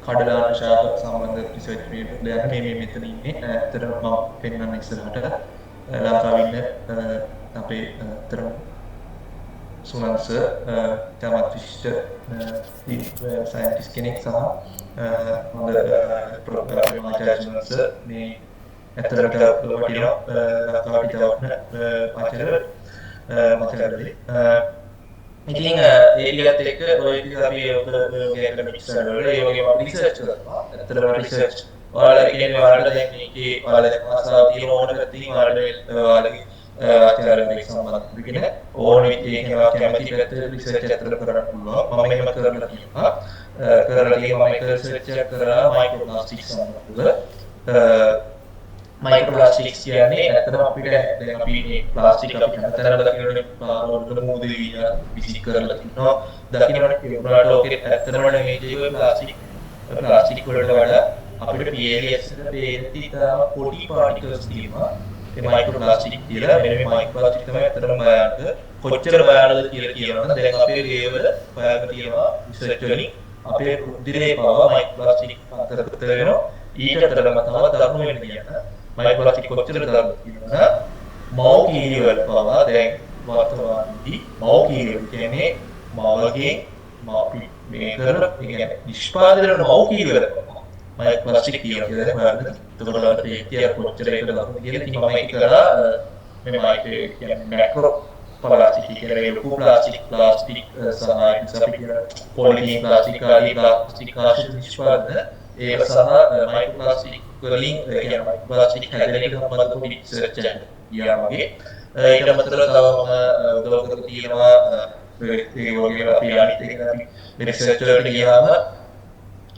කඩලාන ශාක සම්බන්ධ රිසර්ච් පේපර් එක මේ මෙතන ඉන්නේ. ඇත්තටම මම පෙන්වන්න ඉස්සරහට ලංකාවේ ඉන්න අපේ අතරම සුනන්ස තමත් විශිෂ්ට සයින්ටිස්ට් කෙනෙක් සහ හොඳ ප්‍රෝග්‍රෑමර් ආචාර්යවරුන්ස මේ ඇත්තටම වටිනා ලංකාවට තවන්න ආචාර්යවරුන් ඉතින් ඒකත් එක්ක ඔය ඉතින් අපි ඇකඩමික්ස් වල ඒ වගේම අපි රිසර්ච් කරනවා. ඇත්තටම රිසර්ච් ඔයාලා කියන්නේ ඔයාලට දැන් මේකේ ඔයාලා ආසාව තියෙන ඕනකට තියෙන ඔයාලගේ ආචාර්යවරුන් සම්බන්ධ වෙගෙන ඕන විදිහේ කැමති පැත්තට රිසර්ච් ඇත්තට කරන්න පුළුවන්. මම එහෙම කරලා තියෙනවා. කරලා තියෙනවා මම රිසර්ච් එකක් කරලා මයික්‍රෝප්ලාස්ටික්ස් සම්බන්ධව මයික්‍රෝප්ලාස්ටික්ස් කියන්නේ ඇත්තටම අපිට දැන් අපි මේ ප්ලාස්ටික් අපි හැමතැනම දකින්නේ පාරවල මොහොතේ විසික් කරලා තිනවා. දකින්නට කියුණාට ඔකේ ඇත්තටම මේ ජීව ප්ලාස්ටික් වලට වඩා අපිට PLS එක දෙන්නේ තාම පොඩි පාටිකල්ස් තියෙනවා. ඒ මයික්‍රෝප්ලාස්ටික් කියලා මෙන්න මේ මයික්‍රෝප්ලාස්ටික් තමයි ඇත්තටම බයන්ක කොච්චර බයනද කියලා කියනවා. දැන් අපේ ගේවල හොයාගෙන තියෙනවා රිසර්ච් වලින් අපේ රුධිරේ පවා මයික්‍රෝප්ලාස්ටික් අන්තර්ගත වෙනවා. ඊටතරම තව දරුණු වෙන කියන මයික්‍රෝප්ලාස්ටික් කොච්චර දාලා කියනවා මව් කීරිවල පවා දැන් වර්තමානයේදී මව් කීරිවල කියන්නේ මවගේ මේ කරන කියන්නේ නිෂ්පාදනය කරන මව් කීරිවල මයික්‍රෝප්ලාස්ටික් කියලා හොයාගෙන එතකොට ඒකේ කොච්චර ඒක දාලා කියලා ඉතින් මම ඒක කරලා මේ මයික් කියන්නේ මැක්‍රෝ ප්ලාස්ටික් කියලා ලොකු ප්ලාස්ටික් සහ අපි කියන පොලිතීන් ප්ලාස්ටික් ආදී ප්ලාස්ටික් ආශ්‍රිත නිෂ්පාදන ඒක සහ මයික්‍රෝප්ලාස්ටික් වලින් කියන්නේ මයික්‍රෝප්ලාස්ටික් හැදෙන එක සම්බන්ධ පොඩි රිසර්ච් එකක් ගියා වගේ. ඊට අමතරව තව උදව් කරලා තියෙනවා ඒ වගේ අපි අනිත් එක අපි රිසර්ච් වලට ගියාම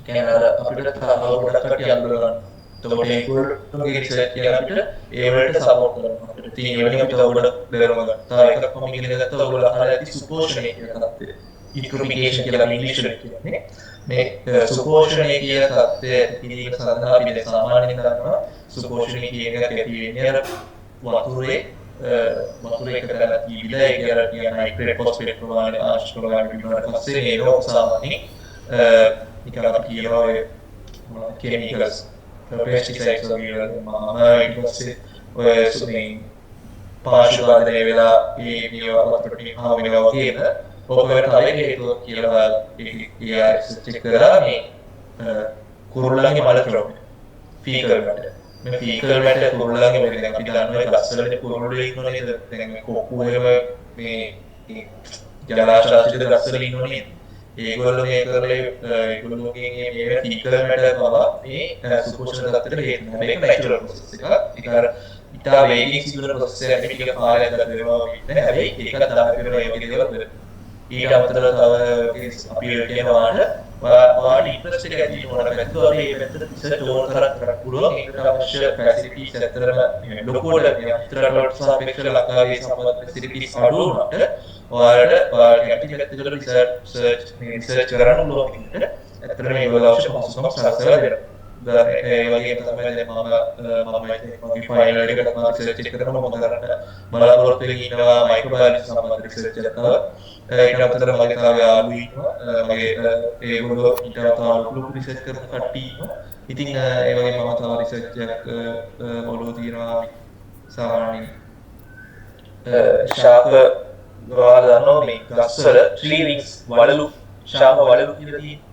කියන්නේ අර අපිට තව ගොඩක් කටි අල්ල ගන්න. එතකොට ඒගොල්ලෝගේ රිසර්ච් එක අපිට ඒ වලට සපෝට් කරනවා. අපිට තියෙන ඒවා අපි තව ගොඩක් බෙදලා ගන්න. තව එකක් මම ඉගෙන ගත්තා ඔයගොල්ලෝ අහලා ඇති සුපෝෂණය කියලා තත්ත්වය. ඉන්ක්‍රිමිනේෂන් කියලා ඉංග්‍රීසියෙන් කියන්නේ. මේ සුපෝෂණය කියන தත්ත්වය කිරීම සඳහා අපි දැන් සාමාන්‍යයෙන් කරනවා සුපෝෂණය කියන එක ඇති වෙන්නේ අර වතුරේ වතුරේ එකතන තිබිලා ඒක අර කියන නයිට්‍රේට් ෆොස්ෆේට් ප්‍රමාණය ආශ්‍රිත ප්‍රමාණය බිඳුනට පස්සේ ඒ රෝග සාමාන්‍යයෙන් නිකන් අපි කියනවා ඒ කෙමිකල්ස් පෙස්ටිසයිඩ්ස් වගේ ඊට පස්සේ ඔය සුනේ පාර්ශ්වවාදනය වෙලා මේවා වතුරට හා වෙනවා වගේම ඔබට තව හේතුවක් කියලා රිසර්ච් කරලා මේ කුරුල්ලන්ගේ මල ක්‍රම ෆීකල් මැටර් මේ ෆීකල් මැටර් කුරුල්ලන්ගේ මේ දැන් අපි දන්නවා ගස්වලනේ කුරුල්ලෝ ඉන්නවනේ නේද දැන් මේ කොක්කු එහෙම මේ ජලාශාසිත ගස්වල ඉන්නවනේ ඒගොල්ලෝ මේ කරලේ ඒගොල්ලෝගේ මේ ෆීකල් මැටර් පවා මේ සුපෝෂණ තත්ත්වයට හේතු වෙනවා මේක නැචරල් ප්‍රොසෙස් එකක් ඒක අර ඉතා වේගින් සිදුවන ප්‍රොසෙස් එකක් නෙමෙයි ටික කාලයක් ගත වෙනවා වගේ හැබැයි ඒකත් දාපේ වෙනවා ඒ වගේ දේවල් ඊට අමතරව තව අපි කියනවාට වාට ඉන්ට්‍රස්ට් එක ඇති වෙනවා පැත්තට අපි මේ පැත්තට රිසර්ච් ඕන කරන්න පුළුවන් ඒකට අවශ්‍ය ෆැසිලිටිස් ඇතරම ලොකුවට ඉතරට සාපේක්ෂව ලංකාවේ සම්බන්ධ ෆැසිලිටිස් අඩු වුණාට ඔයාලට කැපිටි පැත්තට රිසර්ච් කරන්න පුළුවන් විදිහට ඇත්තටම මේවල අවශ්‍ය පහසුකම් සලසලා දෙනවා. ඒ වගේම තමයි දැන් මගේ ෆයිනල් එකට මම රිසර්ච් එක කරනවා මොකද කරන්න බලාපොරොත්තු වෙමින් ඉන්නවා මයික්‍රෝබයොලොජි සම්බන්ධ රිසර්ච් එකක්. ඊට අමතරව මගේ තව යාළුවෝ ඉන්නවා. මගේ ඒගොල්ලෝ ඊට අමතරව ලොකු රිසර්ච් කරන කට්ටිය ඉන්නවා. ඉතින් ඒ වගේ මම තව රිසර්ච් එකක් ඔළුව තියනවා සාමාන්‍යයෙන් ශාක ඔයාලා දන්නවා මේ ගස්වල ට්‍රී රින්ග්ස් වලලු ශාක වලලු කියලා තියෙනවා.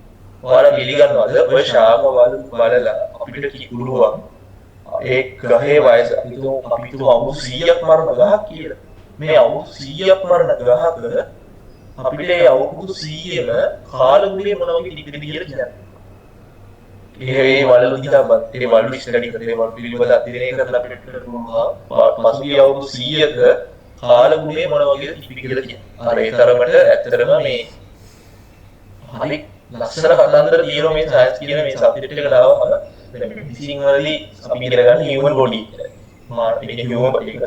ඔයාලා පිළිගන්නවද ඔය ශාක වලලු බලලා අපිට කිව්වොත් ඒ ගහේ වයස අපිට අවුරුදු 100ක් මරණ ගහක් කියලා. මේ අවුරුදු 100ක් මරණ ගහක අපිට අවුරුදු 100ම කාලගුණය මොනවද කියලා කියන්නේ. ඒ වලලු දිහා ඒ වලලු ස්ටඩි කරේ වල පිළිවෙල අධ්‍යයනය කරලා අපිට පුළුවන් පසුගිය අවුරුදු 100ක කාලගුණය මොන වගේද තිබි කියලා කියනවා. අර ඒ තරමට ඇත්තටම මේ හරි ලස්සන කතන්දර තියෙනවා මේ සයන්ස් කියන මේ සබ්ජෙක්ට් එකට ආවම දැන් මෙඩිසින් වලදී අපි ඉගෙන ගන්න හියුමන් බොඩි කියලා. මානසික හියුමන් බොඩි එක.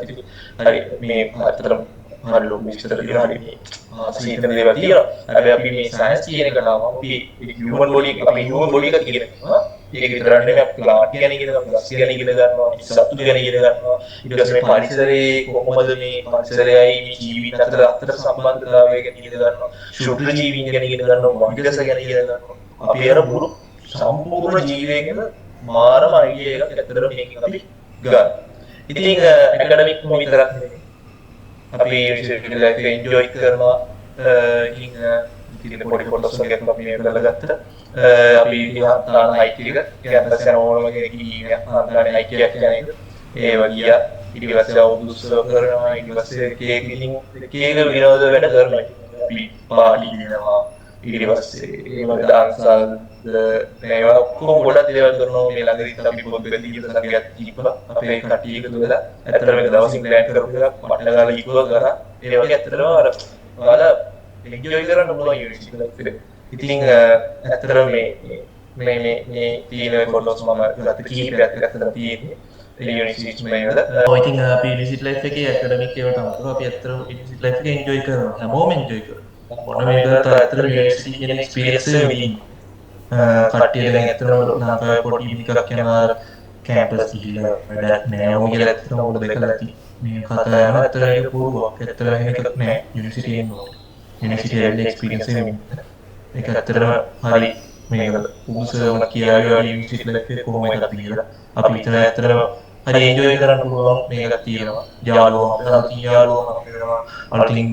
හරි මේ අතරම හරි ලොකු විස්තර දෙනවා හරි මේ සීතල දේවල් තියෙනවා. හැබැයි අපි මේ සයන්ස් කියන එකට ආවම අපි හියුමන් බොඩි එක අපි හියුමන් බොඩි එක කියනවා. ඒක විතරක් නෙමෙයි අපි ප්ලාන්ට් ගැන ඉගෙන ගන්නවා, ගස් ගැන ඉගෙන ගන්නවා, සත්තු ගැන ඉගෙන ගන්නවා. ඊට පස්සේ මේ පරිසරයේ කොහොමද මේ පරිසරයයි මේ ජීවීන් අතර සම්බන්ධතාවය ගැන ඉගෙන ගන්නවා. ශුද්ධ ජීවීන් ගැන ඉගෙන ගන්නවා, වෛරස් ගැන ඉගෙන ගන්නවා. අපි අර මුළු සම්පූර්ණ ජීවයෙන් මාරම අයිඩියා එකක් ඇත්තටම මේකෙන් අපි ගන්න. ඉතින් ඇකඩමික් විතරක් නෙමෙයි. අපි යුනිවර්සිටි ලයිෆ් එක එන්ජොයි කරනවා. ඉතින් පොඩි කොටස් වගේ අපි මේ කරලා ගත්තා. අපි තාන හයික් එක කැම්පස් යන ඕනම කෙනෙක් ගිහින් අන්තරේ හයික් එකක් යන එක ඒ වගේ ඊට පස්සේ අවුරුදු කරනවා ඊට පස්සේ කේක් කේක විනෝද වැඩ කරනවා අපි පාටි දෙනවා ඊට පස්සේ ඒ වගේ ඩාන්සල් මේවා ඔක්කොම ගොඩක් දේවල් කරනවා මේ ළඟදී අපි පොත් බෙදී සංගයක් තිබ්බා අපේ කට්ටිය එකතු වෙලා ඇත්තටම මේක දවසින් ප්ලෑන් කරපු එකක් පටල ගාලා ඉක්ව කරා ඒ වගේ ඇත්තටම අර ඔයාලා එන්ජොයි කරන්න පුළුවන් යුනිවර්සිටි ලයිෆ් එක. ඉතින් ඇත්තටම මේ තියෙන කොටස් මම ගත කීපයක් ඇත්තටම තියෙන්නේ ඒ යුනිවර්සිටි මේ වල. ඉතින් අපි යුනිවර්සිටි ලයිෆ් එකේ ඇකඩමික් ඒවට අමතරව අපි ඇත්තටම යුනිවර්සිටි ලයිෆ් එක එන්ජොයි කරනවා. හැමෝම එන්ජොයි කරනවා. මොන මේකට ඇත්තටම යුනිවර්සිටි කියන එක්ස්පීරියන්ස් එක විඳින්න. කට්ටිය දැන් ඇත්තටම නාකය පොඩි මිනිකක් යනවා කැම්පස් ගිහිල්ලා වැඩක් නෑ ඔය කියලා ඇත්තටම ඔබ දැකලා ඇති. මේ කතා යන ඇත්තටම ඒක පුරුවක්. ඇත්තටම එකක් නෑ යුනිවර්සිටි එන්නේ. යුනිවර්සිටි ලෙවල් එක්ස්පීරියන්ස් එක විඳින්න. ඒක ඇත්තටම හරි මේක උසවන කියාවේ යුනිවර්සිටි ලයිෆ් එක කොහොම එකක්ද කියලා අපි විතර ඇත්තටම හරි එන්ජොයි කරන්න පුළුවන් මේකක් තියෙනවා යාළුවෝ අපේ යාළුවෝ අපේනවා අලුතින්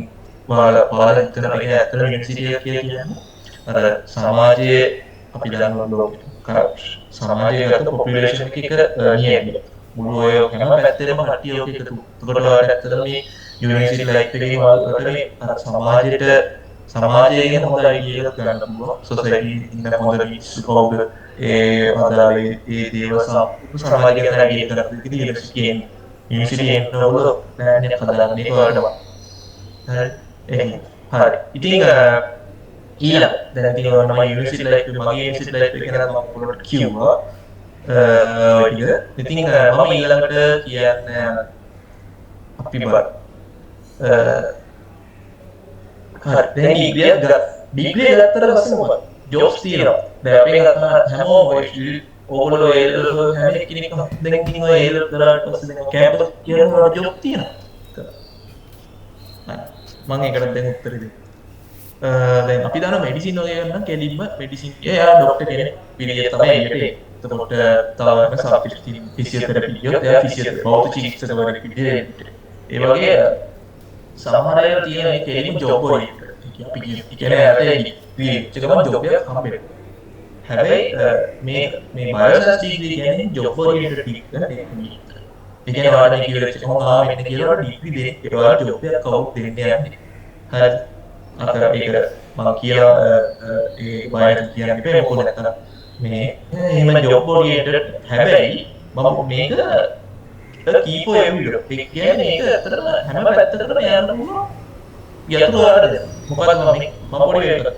පාර ඉතන මේක ඇත්තටම යුනිවර්සිටි එක කියන්නේ අර සමාජයේ අපි දන්නවා ලෝකෙ සමාජයේ ගත පොපියුලේෂන් එක නියමිත මුළු ඔය හැම පැත්තෙම කට්ටිය ඔක එකතු. ඒකට ඔයාලට ඇත්තටම මේ යුනිවර්සිටි ලයිෆ් එකේ මාල්කට මේ අර සමාජයේ ගැන හොඳ අයිඩියා එකක් ගන්න පුළුවන්. සොසයිටි ඉන්න හොඳ මිනිස්සු කවුද ඒ අදාළ ඒ දේව සමාජය ගැන අයිඩියා එකක් ගන්න යුනිවර්සිටි එන්නවල ප්ලෑන් එකක් හදාගන්න ඒක වලටම. හරි. හරි. ඉතින් ඊළඟ දැන් තියෙනවා නම් යුනිවර්සිටි ලයිෆ් මගේ යුනිවර්සිටි ලයිෆ් එක ගැන මම පොඩ්ඩක් කිව්වා. ඉතින් මම ඊළඟට කියන්නේ අපි බලමු. දැන් ඩිග්‍රිය ගත්තට පස්සේ මොකද? ජොබ්ස් තියෙනවා. දැන් අපේ හැමෝම ඔය ඕගොල්ලෝ හැම කෙනෙක්ම දැන් ඉතින් ඔය කරාට පස්සේ දැන් කැම්පස් කියන ජොබ් තියෙනවා. මම ඒකට දැන් උත්තර දෙන්න. දැන් අපි දන්නවා මෙඩිසින් වගේ ගන්න කෙලින්ම මෙඩිසින් එයා ડોක්ටර් කෙනෙක් පිළිගිය තමයි එකට. එතකොට තවම සබ්ජෙක්ට් ෆිසියෝതെරපි කියොත් එයා ෆිසියෝ භෞතික චිකිත්සකවරයෙක් විදිහට ඒ වගේ සමහර අය තියෙන මේ කෙලින් ජොබ් වලට අපි කියන්නේ ඇට එකම ජොබ් එකක් හම්බෙන්න. හැබැයි මේ බයෝසයින්ස් ඩිග්‍රී කියන්නේ ජොබ් වලට ටික නෙමෙයි. ඒ කියන්නේ වාඩි කිව්වෙත් කොහොමද මෙන්න කියලා ඩිග්‍රී දෙන්නේ ඒක වල ජොබ් එකක් කවුරුත් දෙන්නේ නැහැ. හරි. අතර ඒක මම කියලා ඒ බයෝට කියන්නේ බෑ මොකද නැත්තම් මේ එහෙම ජොබ් වලට හැබැයි මම මේක කීපෝ එවිඩෝ ඒ කියන්නේ ඒක ඇත්තටම හැම පැත්තකටම යන්න පුළුවන් යතුරු වලට මොකද මම පොඩි වෙලක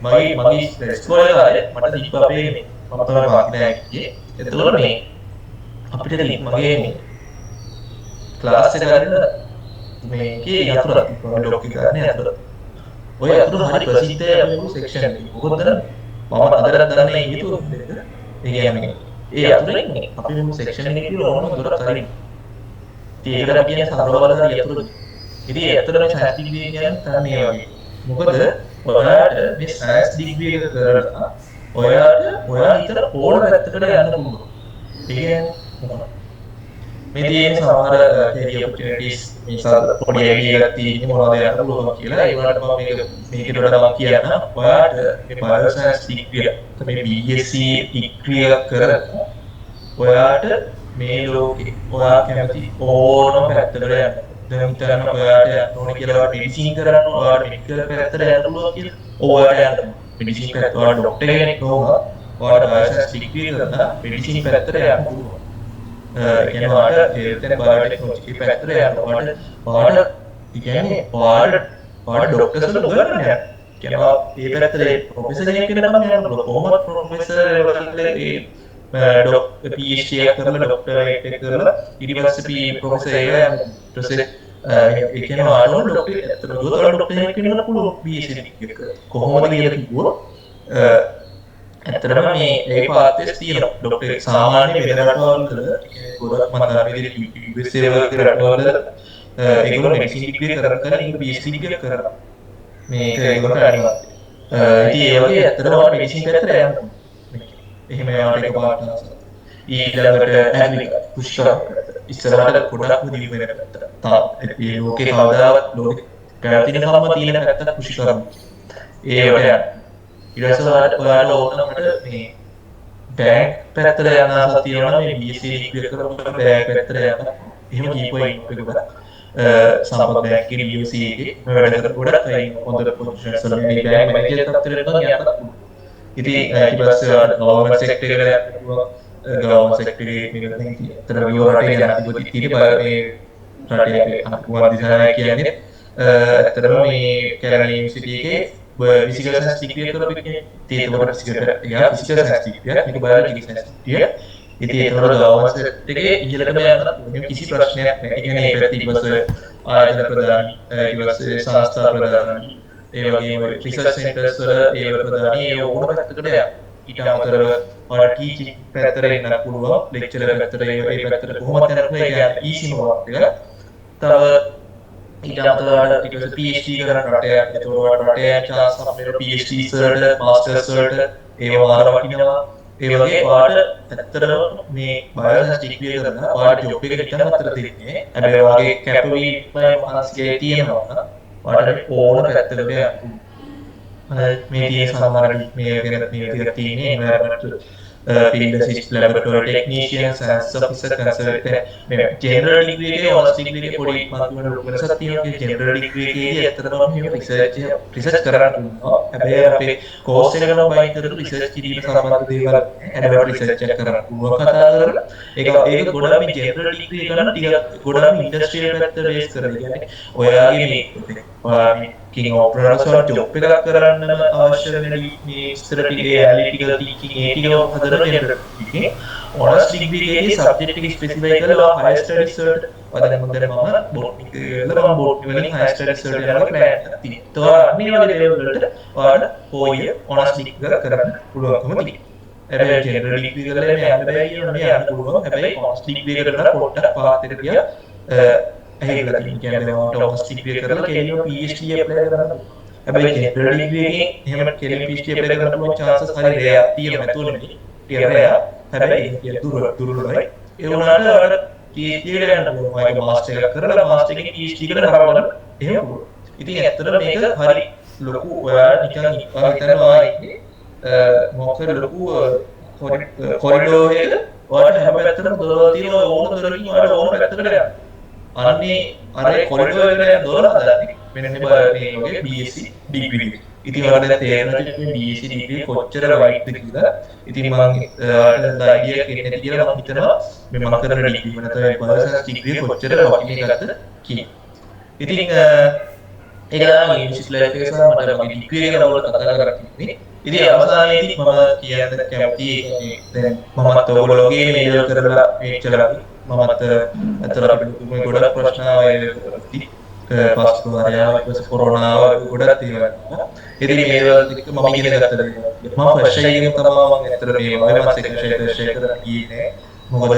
මගේ ඉස්කෝලේ කාලේ මට දීප අපේ මේ මම තමයි වාක්‍යය කියේ එතකොට මේ අපිට මගේ මේ ක්ලාස් එක ගන්න මේකේ යතුරු ඩොක් එක ගන්න යතුරු ඔය යතුරු හරි ප්‍රසිද්ධ අපේ සෙක්ෂන් එකේ මොකද මම අදට දන්නේ යතුරු දෙක ඒ කියන්නේ ඒ යතුරෙන් අපි මේ සෙක්ෂන් එකේ ඕන දොරක් හරියි. ඉතින් ඒකට අපි කියන සරලවලද යතුරු. ඉතින් ඇත්තටම සයන්ස් ඩිග්‍රී කියන්නේ තමයි මේ වගේ. මොකද ඔයාලට මේ සයන්ස් ඩිග්‍රී එක කරලා ඔයා විතර ඕන පැත්තකට යන්න පුළුවන්. ඒ කියන්නේ මේ තියෙන සමහර කැරියර් ඔපචුනිටිස් මේ පොඩි ඇවිල්ලා එකක් තියෙන්නේ මොනවද යන්න පුළුවන් කියලා. ඒ වුණාට මම මේකට වඩා මම කියන්න ඔයාට මේ බයෝසයින්ස් ඩිග්‍රී මේ BSc ඩිග්‍රී එක කරලා ඔයාට මේ ලෝකේ ඔයා කැමති ඕනම පැත්තකට යන්න. දැන් හිතන්න ඔයාට ඕන කියලා මෙඩිසින් කරන්න ඔයාට මෙඩිකල් පැත්තට යන්න පුළුවන් කියලා. ඔයාට යන්න මෙඩිසින් පැත්ත ඔයාට ડોක්ටර් කෙනෙක් වුණා ඔයාට බයෝසයින්ස් ඩිග්‍රී කරලා මෙඩිසින් පැත්තට යන්න පුළුවන්. කියනවාට එතන බයෝටෙක්නොලොජි පැත්තට යනකොට ඒ කියන්නේ ඔයාලට ડોක්ටර්ස්ලා උගන්වන්නේ කියනවා ඒ පැත්තේ ප්‍රොෆෙසර් කෙනෙක් වෙනකම් යනවා කොහොමද ප්‍රොෆෙසර් ඒ ඩොක් PhD එක කරලා ડોක්ටරේට් එක කරලා ඊට පස්සේ ප්‍රොෆෙසර් එක ඊට පස්සේ ඒ කියන්නේ ඔයාලට ડોක්ටර් ඇත්තටම ගොඩක් ડોක්ටර් කෙනෙක් වෙන්න පුළුවන් PhD එක කොහොමද කියලා කිව්වොත් ඇත්තටම මේ ඒ පාත්ස් තියෙනවා ડોක්ටර් සාමාන්‍ය වෙන රටවල් වල ගොඩක් මම දන්නේ USA වගේ රටවල ඒගොල්ලෝ මෙඩිසින් ඩිග්‍රී කරලා ඒක PhD ඩිග්‍රී කරලා මේක ඒගොල්ලෝ අනිවාර්යයි. ඉතින් ඒ වගේ ඇත්තටම මෙඩිසින් පැත්තට යනවා. එහෙම යාට එක පාට ඊළඟට ඇග්‍රිකල්චර් පුෂ්කර ඉස්සරහට ගොඩක් දිවි වෙන පැත්තට. ඒ ලෝකේ කවදාවත් ලෝකේ පැවතිනකම්ම තියෙන පැත්තට පුෂ්කර. ඒවට යන්න. ඊට පස්සේ ඔයාලට ඕනමට මේ බෑන්ක් පැත්තට යන ආසාවක් තියෙනවා මේ BSc ඩිග්‍රී කරලා බෑන්ක් පැත්තට යන්න. එහෙම කීපොයින්ට් එකකට සම්පත් බැංකුවේ BOC එකේ වැඩ කර ගොඩක් අය හොඳ පොසිෂන්ස් වල මේ බැංක් මැනේජර් තත්ත්වයට යනවා යන්න පුළුවන්. ඉතින් ඊට පස්සේ ගවර්න්මන්ට් සෙක්ටර් එකට යනවා. ගවර්න්මන්ට් සෙක්ටර් එකේ මේක දැන් අතර විව රටේ යන අතිපොති ඊට මේ රටේ අනුකූල දිශාවක් කියන්නේ අතරම මේ කැරෝලින යුනිවර්සිටි එකේ ෆිසිකල් සයන්ස් ඩිග්‍රී කරපු කෙනෙක්. ඒක උඩ ෆිසිකල් සයන්ස් ඩිග්‍රී මේක බයොලොජි සයන්ස් ඩිග්‍රී. ඉතින් ඒතකොට ගවර්න්මන්ට් සෙක්ටර් එකේ ඉහළටම යන්න කිසි ප්‍රශ්නයක් නැහැ. ඒ කියන්නේ මේ පැත්තේ ඉවස ආයතන ප්‍රධානී ඊවස්සේ සංස්ථා ප්‍රධානී ඒ වගේම රිසර්ච් සෙන්ටර්ස් වල ඒව ප්‍රධානී ඒ ඕන පැත්තකට යනවා. ඊට අමතරව ඔයාලා ටීචින් පැත්තට එන්න පුළුවන් ලෙක්චරර් පැත්තට ඒ පැත්තට කොහොමද යනකොට ඒක ඊසිම වක් එක. තව ඊට අමතරව ඊට පස්සේ PhD කරන රටේ ඒතකොට රටේ chance අපේ PhD වලට මාස්ටර්ස් වලට ඒව මාර වටිනවා. ඒ වගේ ඔයාලට ඇත්තටම මේ බයෝසයන්ස් ඩිග්‍රී කරන ඔයාලට ජොබ් එක ගන්න අතර දෙන්නේ. හැබැයි ඔයාගේ කැපබිලිටි මානසිකය තියෙනවා නම් ඔයාලට ඕන පැත්තකට යන්න. මේ තියෙන සමහර මේ ගැන මේ විදිහට තියෙන්නේ එන්වයරන්මන්ටල් field assist laboratory technician science officer consultant මේ ජෙනරල් ඩිග්‍රී එකේ ඕනර්ස් ඩිග්‍රී එකේ පොඩි මාතෘකාවක් වෙනසක් තියෙනවා. ජෙනරල් ඩිග්‍රී එකේදී ඇත්තටම මේ රිසර්ච් කරන්න පුළුවන්. හැබැයි අපේ කෝස් එක නම් වයින් කරලා රිසර්ච් කිරීම සම්බන්ධ දේවල් හැබැයි රිසර්ච් එක කරන්න පුළුවන් කතා කරලා ඒක ගොඩක් මේ ජෙනරල් ඩිග්‍රී කරන ටික ගොඩක් ඉන්ඩස්ට්‍රියල් පැත්ත බේස් කරලා කියන්නේ ඔයාගේ මේ ඔයාගේ කිං ඔපරේටර්ස් ජොබ් එකක් කරන්න අවශ්‍ය වෙන මේ ඉස්සර ටිකේ ඇනලිටිකල් ටීචින් ඒ ටික හදලා ජෙනරල් ඩිග්‍රී ඕනර්ස් ඩිග්‍රී එකේ සබ්ජෙක්ට් එක ස්පෙસિෆයි කරලා හයර් ස්ටඩීස් වලට වදන මොකද මම බොට්නික් වල මම බොට්නි වලින් හයර් ස්ටඩීස් වලට යනවා ප්ලෑන් එකක් තියෙනවා. මේ වගේ ලෙවල් වලට ඔයාලට පොය ඕනර්ස් ඩිග්‍රී කරන්න පුළුවන්කම තියෙනවා. හැබැයි ජෙනරල් ඩිග්‍රී කරලා මේ යන්න බෑ කියන මේ යන්න පුළුවන්. හැබැයි ඕනර්ස් ඩිග්‍රී කරලා පොඩ්ඩක් පාත් එකට ගියා ඇහිලා කියන්නේ ඕනර්ස් ඩිග්‍රී කරලා කෙලියෝ PhD ඇප්ලයි කරන්න. හැබැයි ජෙනරල් ඩිග්‍රී එකේ එහෙම කෙලියෝ PhD ඇප්ලයි කරන්න පුළුවන් chances හරි රෙයා තියෙනවා නැතුව නෙමෙයි. ටිකරයා හැබැයි ඒක දුර්ලභයි. ඒ වුණාට ඔයාලට PhD එකට යන්න පුළුවන්. ඔයාගේ මාස්ටර් එකක් කරලා මාස්ටර් එකේ PhD එකට හරවන්න එහෙම පුළුවන්. ඉතින් ඇත්තට මේක හරි ලොකු ඔයාලා නිකන් හිතනවා ඉන්නේ මොකද ලොකු කොරිඩෝර් එක ඔයාලට හැම පැත්තටම දොරවල් තියෙනවා. ඕන දොරකින් ඔයාලට ඕන පැත්තකට යන්න. අන්නේ අර කොරිඩෝර් එකට දොර හදන්නේ මෙන්න මේ වගේ BSc ඩිග්‍රී. ඉතින් ඔයාලට තේරෙනවා මේ BSc ඩිග්‍රී කොච්චර වයිඩ්ද කියලා. ඉතින් මම ඔයාලට අයිඩියා කෙනෙක් කියලා මම හිතනවා මේ මම කරන ඩිග්‍රී වල තමයි බයෝසයන්ස් ඩිග්‍රී කොච්චර වටින එකක්ද කියලා. ඉතින් ඒක තමයි යුනිවර්සිටි ලයිෆ් එක සහ මට මගේ ඩිග්‍රී එක නවල කතා කරන්නේ. ඉතින් අවසානයේදී මම කියන්න කැමති දැන් මමත් ඔයගොල්ලෝගේ මේල් කරලා මේචලා මමත් අතර අපිට මේ ගොඩක් ප්‍රශ්න ආවයි පස්තු හරියාවක් පස්සේ කොරෝනා වගේ ගොඩක් තියෙනවා. ඉතින් මේවල එක්ක මම ඉගෙන ගත්තා. මම ෆස්ට් එකේම තමයි මම ඇත්තට මේ වගේ මම සෙක්ෂන් කරලා ගියේ මොකද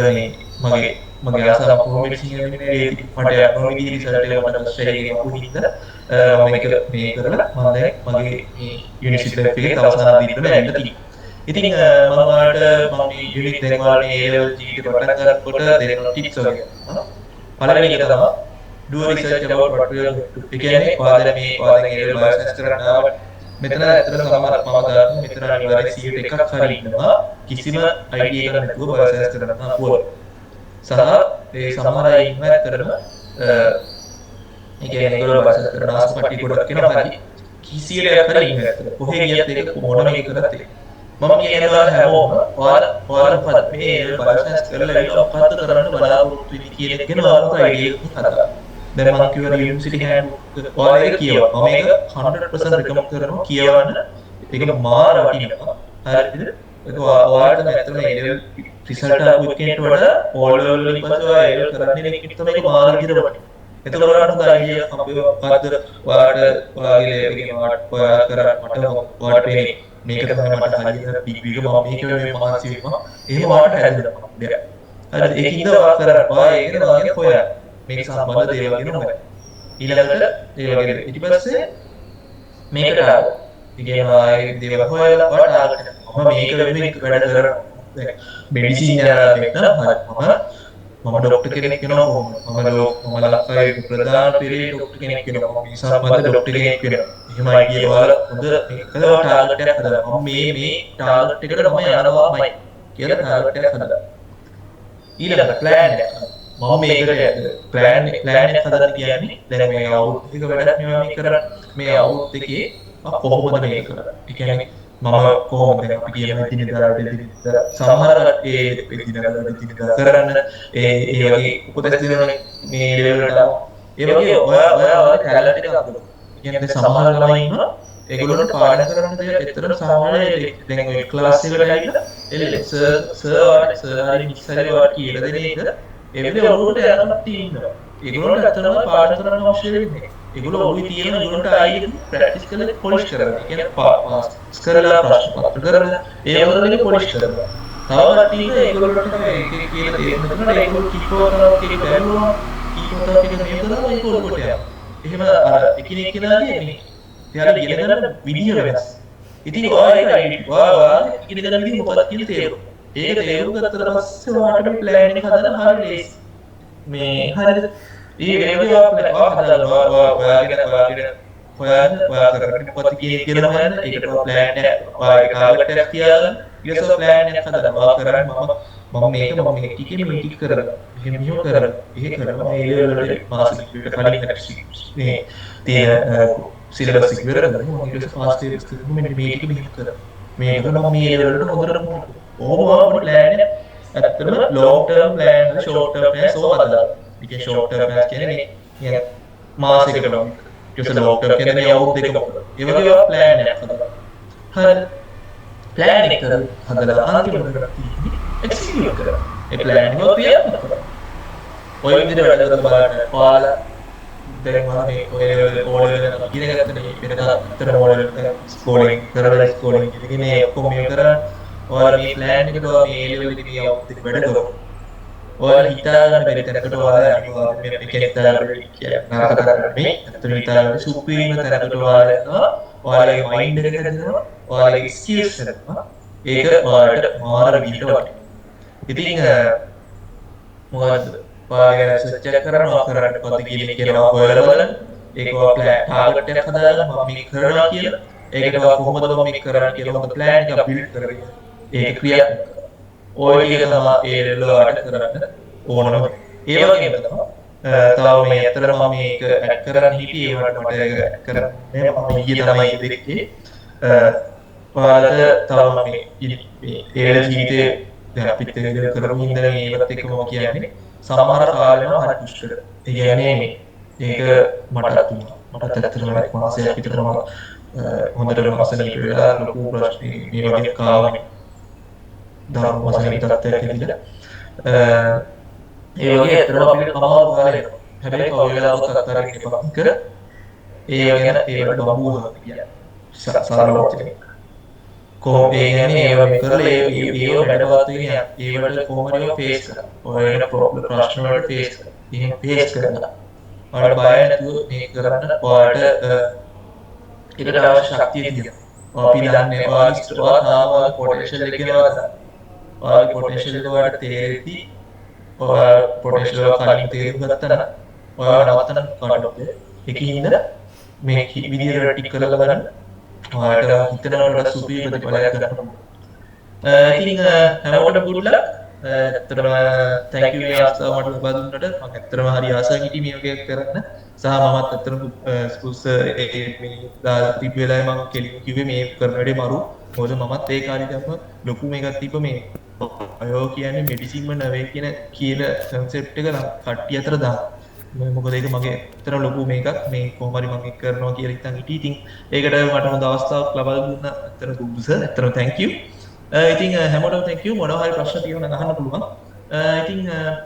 මගේ ආසාව කොහොමද කියන්නේ මට යනවා විදිහේ රිසල්ට් එක මට ෆස්ට් එකේම පුහින්ද මම මේක මේ කරලා මම දැන් මගේ මේ යුනිවර්සිටි ලයිෆ් එකේ අවසාන දිනවල ඇවිල්ලා තියෙනවා. ඉතින් මම ඔයාලට මම මේ යුනිට් දෙක වල ඒ ලෙවල් ජීවිතේ පටන් ගන්නකොට දෙන ටිප්ස් වගේ. පළවෙනි එක තමයි do research about what you are to. ඒ කියන්නේ ඔයාලා මේ ඔයාලා ඒ ලෙවල් බයෝසයන්ස් කරන්න ආවට මෙතන ඇත්තට සමහර මම දාන්න මෙතන අනිවාර්යයෙන් 100ක් හරි ඉන්නවා කිසිම අයිඩියා එකක් නැතුව බයෝසයන්ස් කරන්න පුළුවන්. සහ ඒ සමහර අය ඉන්නවා ඇත්තටම ඒ කියන්නේ ඒගොල්ලෝ බයෝසයන්ස් කරන ආස්පටි ගොඩක් කෙනා හරි කිසියලයක් හරි ඉන්නේ ඇත්තට. කොහේ ගියත් ඒක මොනම එක කරත් ඒක මම කියනවා හැමෝම ඔයාලා මේ බයෝසයන්ස් කරලා ඉන්න මොකද්ද කරන්න බලාපොරොත්තු වෙන්නේ කියන එක ගැන ඔයාලට අයිඩියා එකක් හදා. දැන් මම කිව්වා යුනිවර්සිටි හෑන්ඩ්බුක් ඔයාලා ඒක කියවන්න. මම මේක 100% රෙකමන්ඩ් කරනවා කියවන්න. ඒක මාර වටිනවා. හරිද? ඒක ඔයාලට ඇත්තටම A level රිසල්ට් ආපු එකකට වඩා O level වලින් පස්සේ ඔයා A level කරන්නේ නෙවෙයි තමයි ඒක මාර විදිහට වටිනවා. එතකොට ඔයාලට හොඳ අයිඩියා අපේ මොකද්ද ඔයාලට ඔයාගේ ලේබල් එක ඔයා කරා මට ඔයාලට පේන්නේ මේක තමයි මට හරියට ඩිග්‍රී එක මම මේක මේ මහන්සි වෙනවා. එහෙම ඔයාලට හැදෙනවා. හරිද? ඒකින්ද ඔයා කරා ඔයා ඒක ඔයාගේ හොයන්න. මේක සම්බන්ධ දේවල් ගැන හොයන්න. ඊළඟට ඒ වගේ ඊට පස්සේ මේකට ඉගෙන ආයේ දේවල් හොයලා ඔයාලට ටාගට් එක. මම මේක වෙනුවෙන් වැඩ කරනවා. දැන් මෙඩිසින් යනවා හරි මම ඩොක්ටර් කෙනෙක් වෙනවා කොහොමද? මම ලංකාවේ ප්‍රධාන පෙරේ ඩොක්ටර් කෙනෙක් වෙනවා. මේ සම්බන්ධ ඩොක්ටර් කෙනෙක් වෙනවා. එහෙම අයිඩියා ඔයාලා හොඳ මේකද ටාගට් එකක් හදලා. මම මේ ටාගට් එකට මම යනවාමයි කියලා ටාගට් එකක් හදලා. ඊළඟ ප්ලෑන් එක. මම මේකට ප්ලෑන් එක හදන්න කියන්නේ දැන් මේ අවුරුද්දක වැඩක් මේ කරන්නේ. මේ අවුරුද්ද එකේ කොහොමද මේක කරන්නේ? ඒ කියන්නේ මම කොහොමද අපි කියන දිනදා සමහර ඒ දිනදා කරන්න ඒ වගේ උපදෙස් දෙනවනේ මේ ලෙවල් වලට. ඒ වගේ ඔයාගේ ටැලන්ට් එක අඳුරන. ඒ කියන්නේ සමහර ළමයි ඉන්නවා ඒගොල්ලන්ට පාඩම් කරන්න දෙයක් ඇත්තටම සාමාන්‍යයෙන් දැන් ඔය ක්ලාස් එකට ඇවිල්ලා සර් හරි මිස් හරි වාට කියලා දෙන එක ඒ වෙලේ ඔළුවට යනවත් තියෙනවා. ඒගොල්ලන්ට ඇත්තටම පාඩම් කරන්න අවශ්‍ය වෙන්නේ. ඒගොල්ලෝ ඔළුවේ තියෙන ඒගොල්ලන්ට ආයෙත් ප්‍රැක්ටිස් කරලා පොලිෂ් කරනවා. කියන්නේ පාස් කරලා ප්‍රශ්න පත්‍ර කරලා ඒ වගේ පොලිෂ් කරනවා. තව කට්ටියක ඒගොල්ලන්ට ඒක කියලා තේරෙන්න ඒගොල්ලෝ කිප්පෝතරක් කියලා බැලුවා. කිප්පෝතරක් එක මේ කරලා ඒක ඔළුවට යනවා. එහෙම අර එකිනෙක කෙනාගේ මේ එයාලා ඉගෙන ගන්න විදිය වෙනස්. ඉතින් ඔයා ඉගෙන ගන්න විදිය මොකක්ද කියලා තේරුම්. ඒක තේරුම් ගත්තට පස්සේ ඔයාට මේ ප්ලෑන් එක හදන්න හරිය ලේසි. මේ හරියද? ඒ වගේ හදනවා ඔයාගෙන හොයන්න ඔයා කරන්නේ මොකක්ද කියලා හොයන්න. ඒකට ප්ලෑන් එක ඔයාගේ ටාගට් එකක් තියාගන්න. ඊට පස්සේ ප්ලෑන් එක හදනවා කරන්නේ මම මේක ටිකේ මේ ටික කරලා මෙහෙම කරලා ඒක කරනවා මේ ලෙවල් වලට මාස දෙකකට කලින් මේ තියෙන සිලබස් එක ඉවර කරලා මම ඊට පස්සේ ෆාස්ට් ටෙස්ට් කරමු මෙන්න මේ ටික මෙහෙම කරා මේක මම මේ ලෙවල් වලට හොඳට ඕම ප්ලෑන් එක ඇත්තටම ලොන්ග් ටර්ම් ප්ලෑන් එක ෂෝට් ටර්ම් ප්ලෑන් සෝ හදලා ඉතින් ෂෝට් ටර්ම් ප්ලෑන් කියන්නේ මේ මාසයකට ලොන්ග් ඊට ලොන්ග් ටර්ම් කියන්නේ මේ අවුරුදු දෙකක ඒ වගේ ප්ලෑන් එකක් හදලා හරි ප්ලෑන් එක හදලා අන්තිමට කරන්නේ එක්සිකියුට් කරා ඒ ප්ලෑන් එක ක්‍රියාත්මක කරා ඔය විදිහට වැඩ කරලා බලන්න ඔයාලා දැන් මම මේ ඔය ලෙවල් ඉගෙන ගත්තනේ වෙනදා අතර මොඩල් ස්කෝරින් කරලා ස්කෝරින් ඉගෙන මේ ඔක්කොම මේ කරා ඔයාලා මේ ප්ලෑන් එකට ඔයා මේ ලෙවල් එකේ මේ අවුරුද්දේ වැඩ කරා ඔයාලා හිතා ගන්න බැරි තැනකට ඔයාලා අනිවාර්යයෙන් මේ මෙකෙනික් දාලා කියන්නේ නරක කරන්නේ අතන හිතා ගන්න සුප්‍රීම තැනකට ඔයාලා යනවා ඔයාලගේ මයින්ඩ් එක හදනවා ඔයාලගේ ස්කිල්ස් හදනවා ඒක ඔයාලට මාර විදිහට වටිනවා ඉතින් මොකද්ද ඔයාලා සර්ච් කරනවා කරන්න කොහොමද කියලා හොයලා බලන්න ඒක ඔයා ටාගට් එකක් හදාගන්න මම මේක කරනවා කියලා ඒකට ඔයා කොහොමද මම මේක කරන්න කියලා හොඳ ප්ලෑන් එකක් බිල්ඩ් කරගෙන ඒක ක්‍රියාත්මක කරනවා ඔය ටික තමයි ඒ ලෙවල් වලට කරන්න ඕනම ඒ වගේම තමයි තව මේ අතර මම මේක ඇඩ් කරන්න හිටියේ ඒවට මට ඒක ඇඩ් කරන්න මම ඊයේ තමයි දෙකේ ඔයාලට තව මේ ඒ ජීවිතේ දැන් අපිත් ඒක කරමු ඉඳලා මේවත් එක්ක මම කියන්නේ සමහර කාලෙම හරි දුෂ්කර. ඒ කියන්නේ මේක මටත් තුනා. මටත් ඇත්තටම මාසයක් විතර මම හොඳට මාසෙක වෙලා ලොකු ප්‍රශ්න මේ වගේ කාවනේ. දාන මාසෙක තත්ත්වයක් ඇතිලා. ඒ වගේ ඇත්තටම අපිට අමාරු කාලයක්. හැබැයි කව වෙලාවක අත්තරක් එපා කර ඒ ගැන ඒවට බබුවා කියන්නේ. සාරවත්කම. කොහොමද ඒ කියන්නේ ඒව කරලා ඒව වැඩවත් වෙන්නේ ඒවට කොහොමද ඒව ෆේස් කරන්නේ ඔයන ප්‍රොබ්ලම් ප්‍රශ්න වලට ෆේස් කරනවා එහෙම ෆේස් කරනවා ඔයාලට බය නැතුව මේක කරන්න ඔයාලට ඒකට අවශ්‍ය ශක්තිය තියෙනවා අපි දන්නේ ඔයාලා පොටෙන්ෂල් එක කියනවා ඔයාලගේ පොටෙන්ෂල් එක ඔයාලට තේරෙති ඔයා පොටෙන්ෂල් එක කලින් තේරුම් ගත්තා නම් ඔයාලා නවත්තන්න කාටද ඒකින්ද මේ විදියට ටික කරලා බලන්න ඔයාලට හිතනවට සුපිරි ප්‍රතිඵලයක් ගන්න පුළුවන්. ඉතින් හැමෝටම good luck. ඇත්තටම thank you මේ අවස්ථාව මට ලබා දුන්නට මම ඇත්තටම හරි ආසාවෙන් හිටියේ මේ වගේ කරන්න. සහ මමත් ඇත්තටම ස්කූල්ස් මේ දාලා තිබ්බ වෙලාවේ මම කෙලින් කිව්වේ මේ කරන වැඩේ මරු. මොකද මමත් ඒ කාලේදීම ලොකු මේකක් තිබ්බ මේ අයෝ කියන්නේ මෙඩිසින්ම නෙවෙයි කියන කන්සෙප්ට් එක කට්ටිය අතර දාන්න. මොකද ඒක මගේ ඇත්තට ලොකු මේකක් මේ කොහොම හරි මම ඒක කරනවා කියලා හිතන් හිටියේ. ඉතින් ඒකට මට හොඳ අවස්ථාවක් ලබා දුන්න ඇත්තට බුදු සර් ඇත්තට thank you. ඉතින් හැමෝටම thank you. මොනවා හරි ප්‍රශ්න තියෙනවා නම් අහන්න පුළුවන්. ඉතින්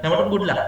හැමෝටම good luck.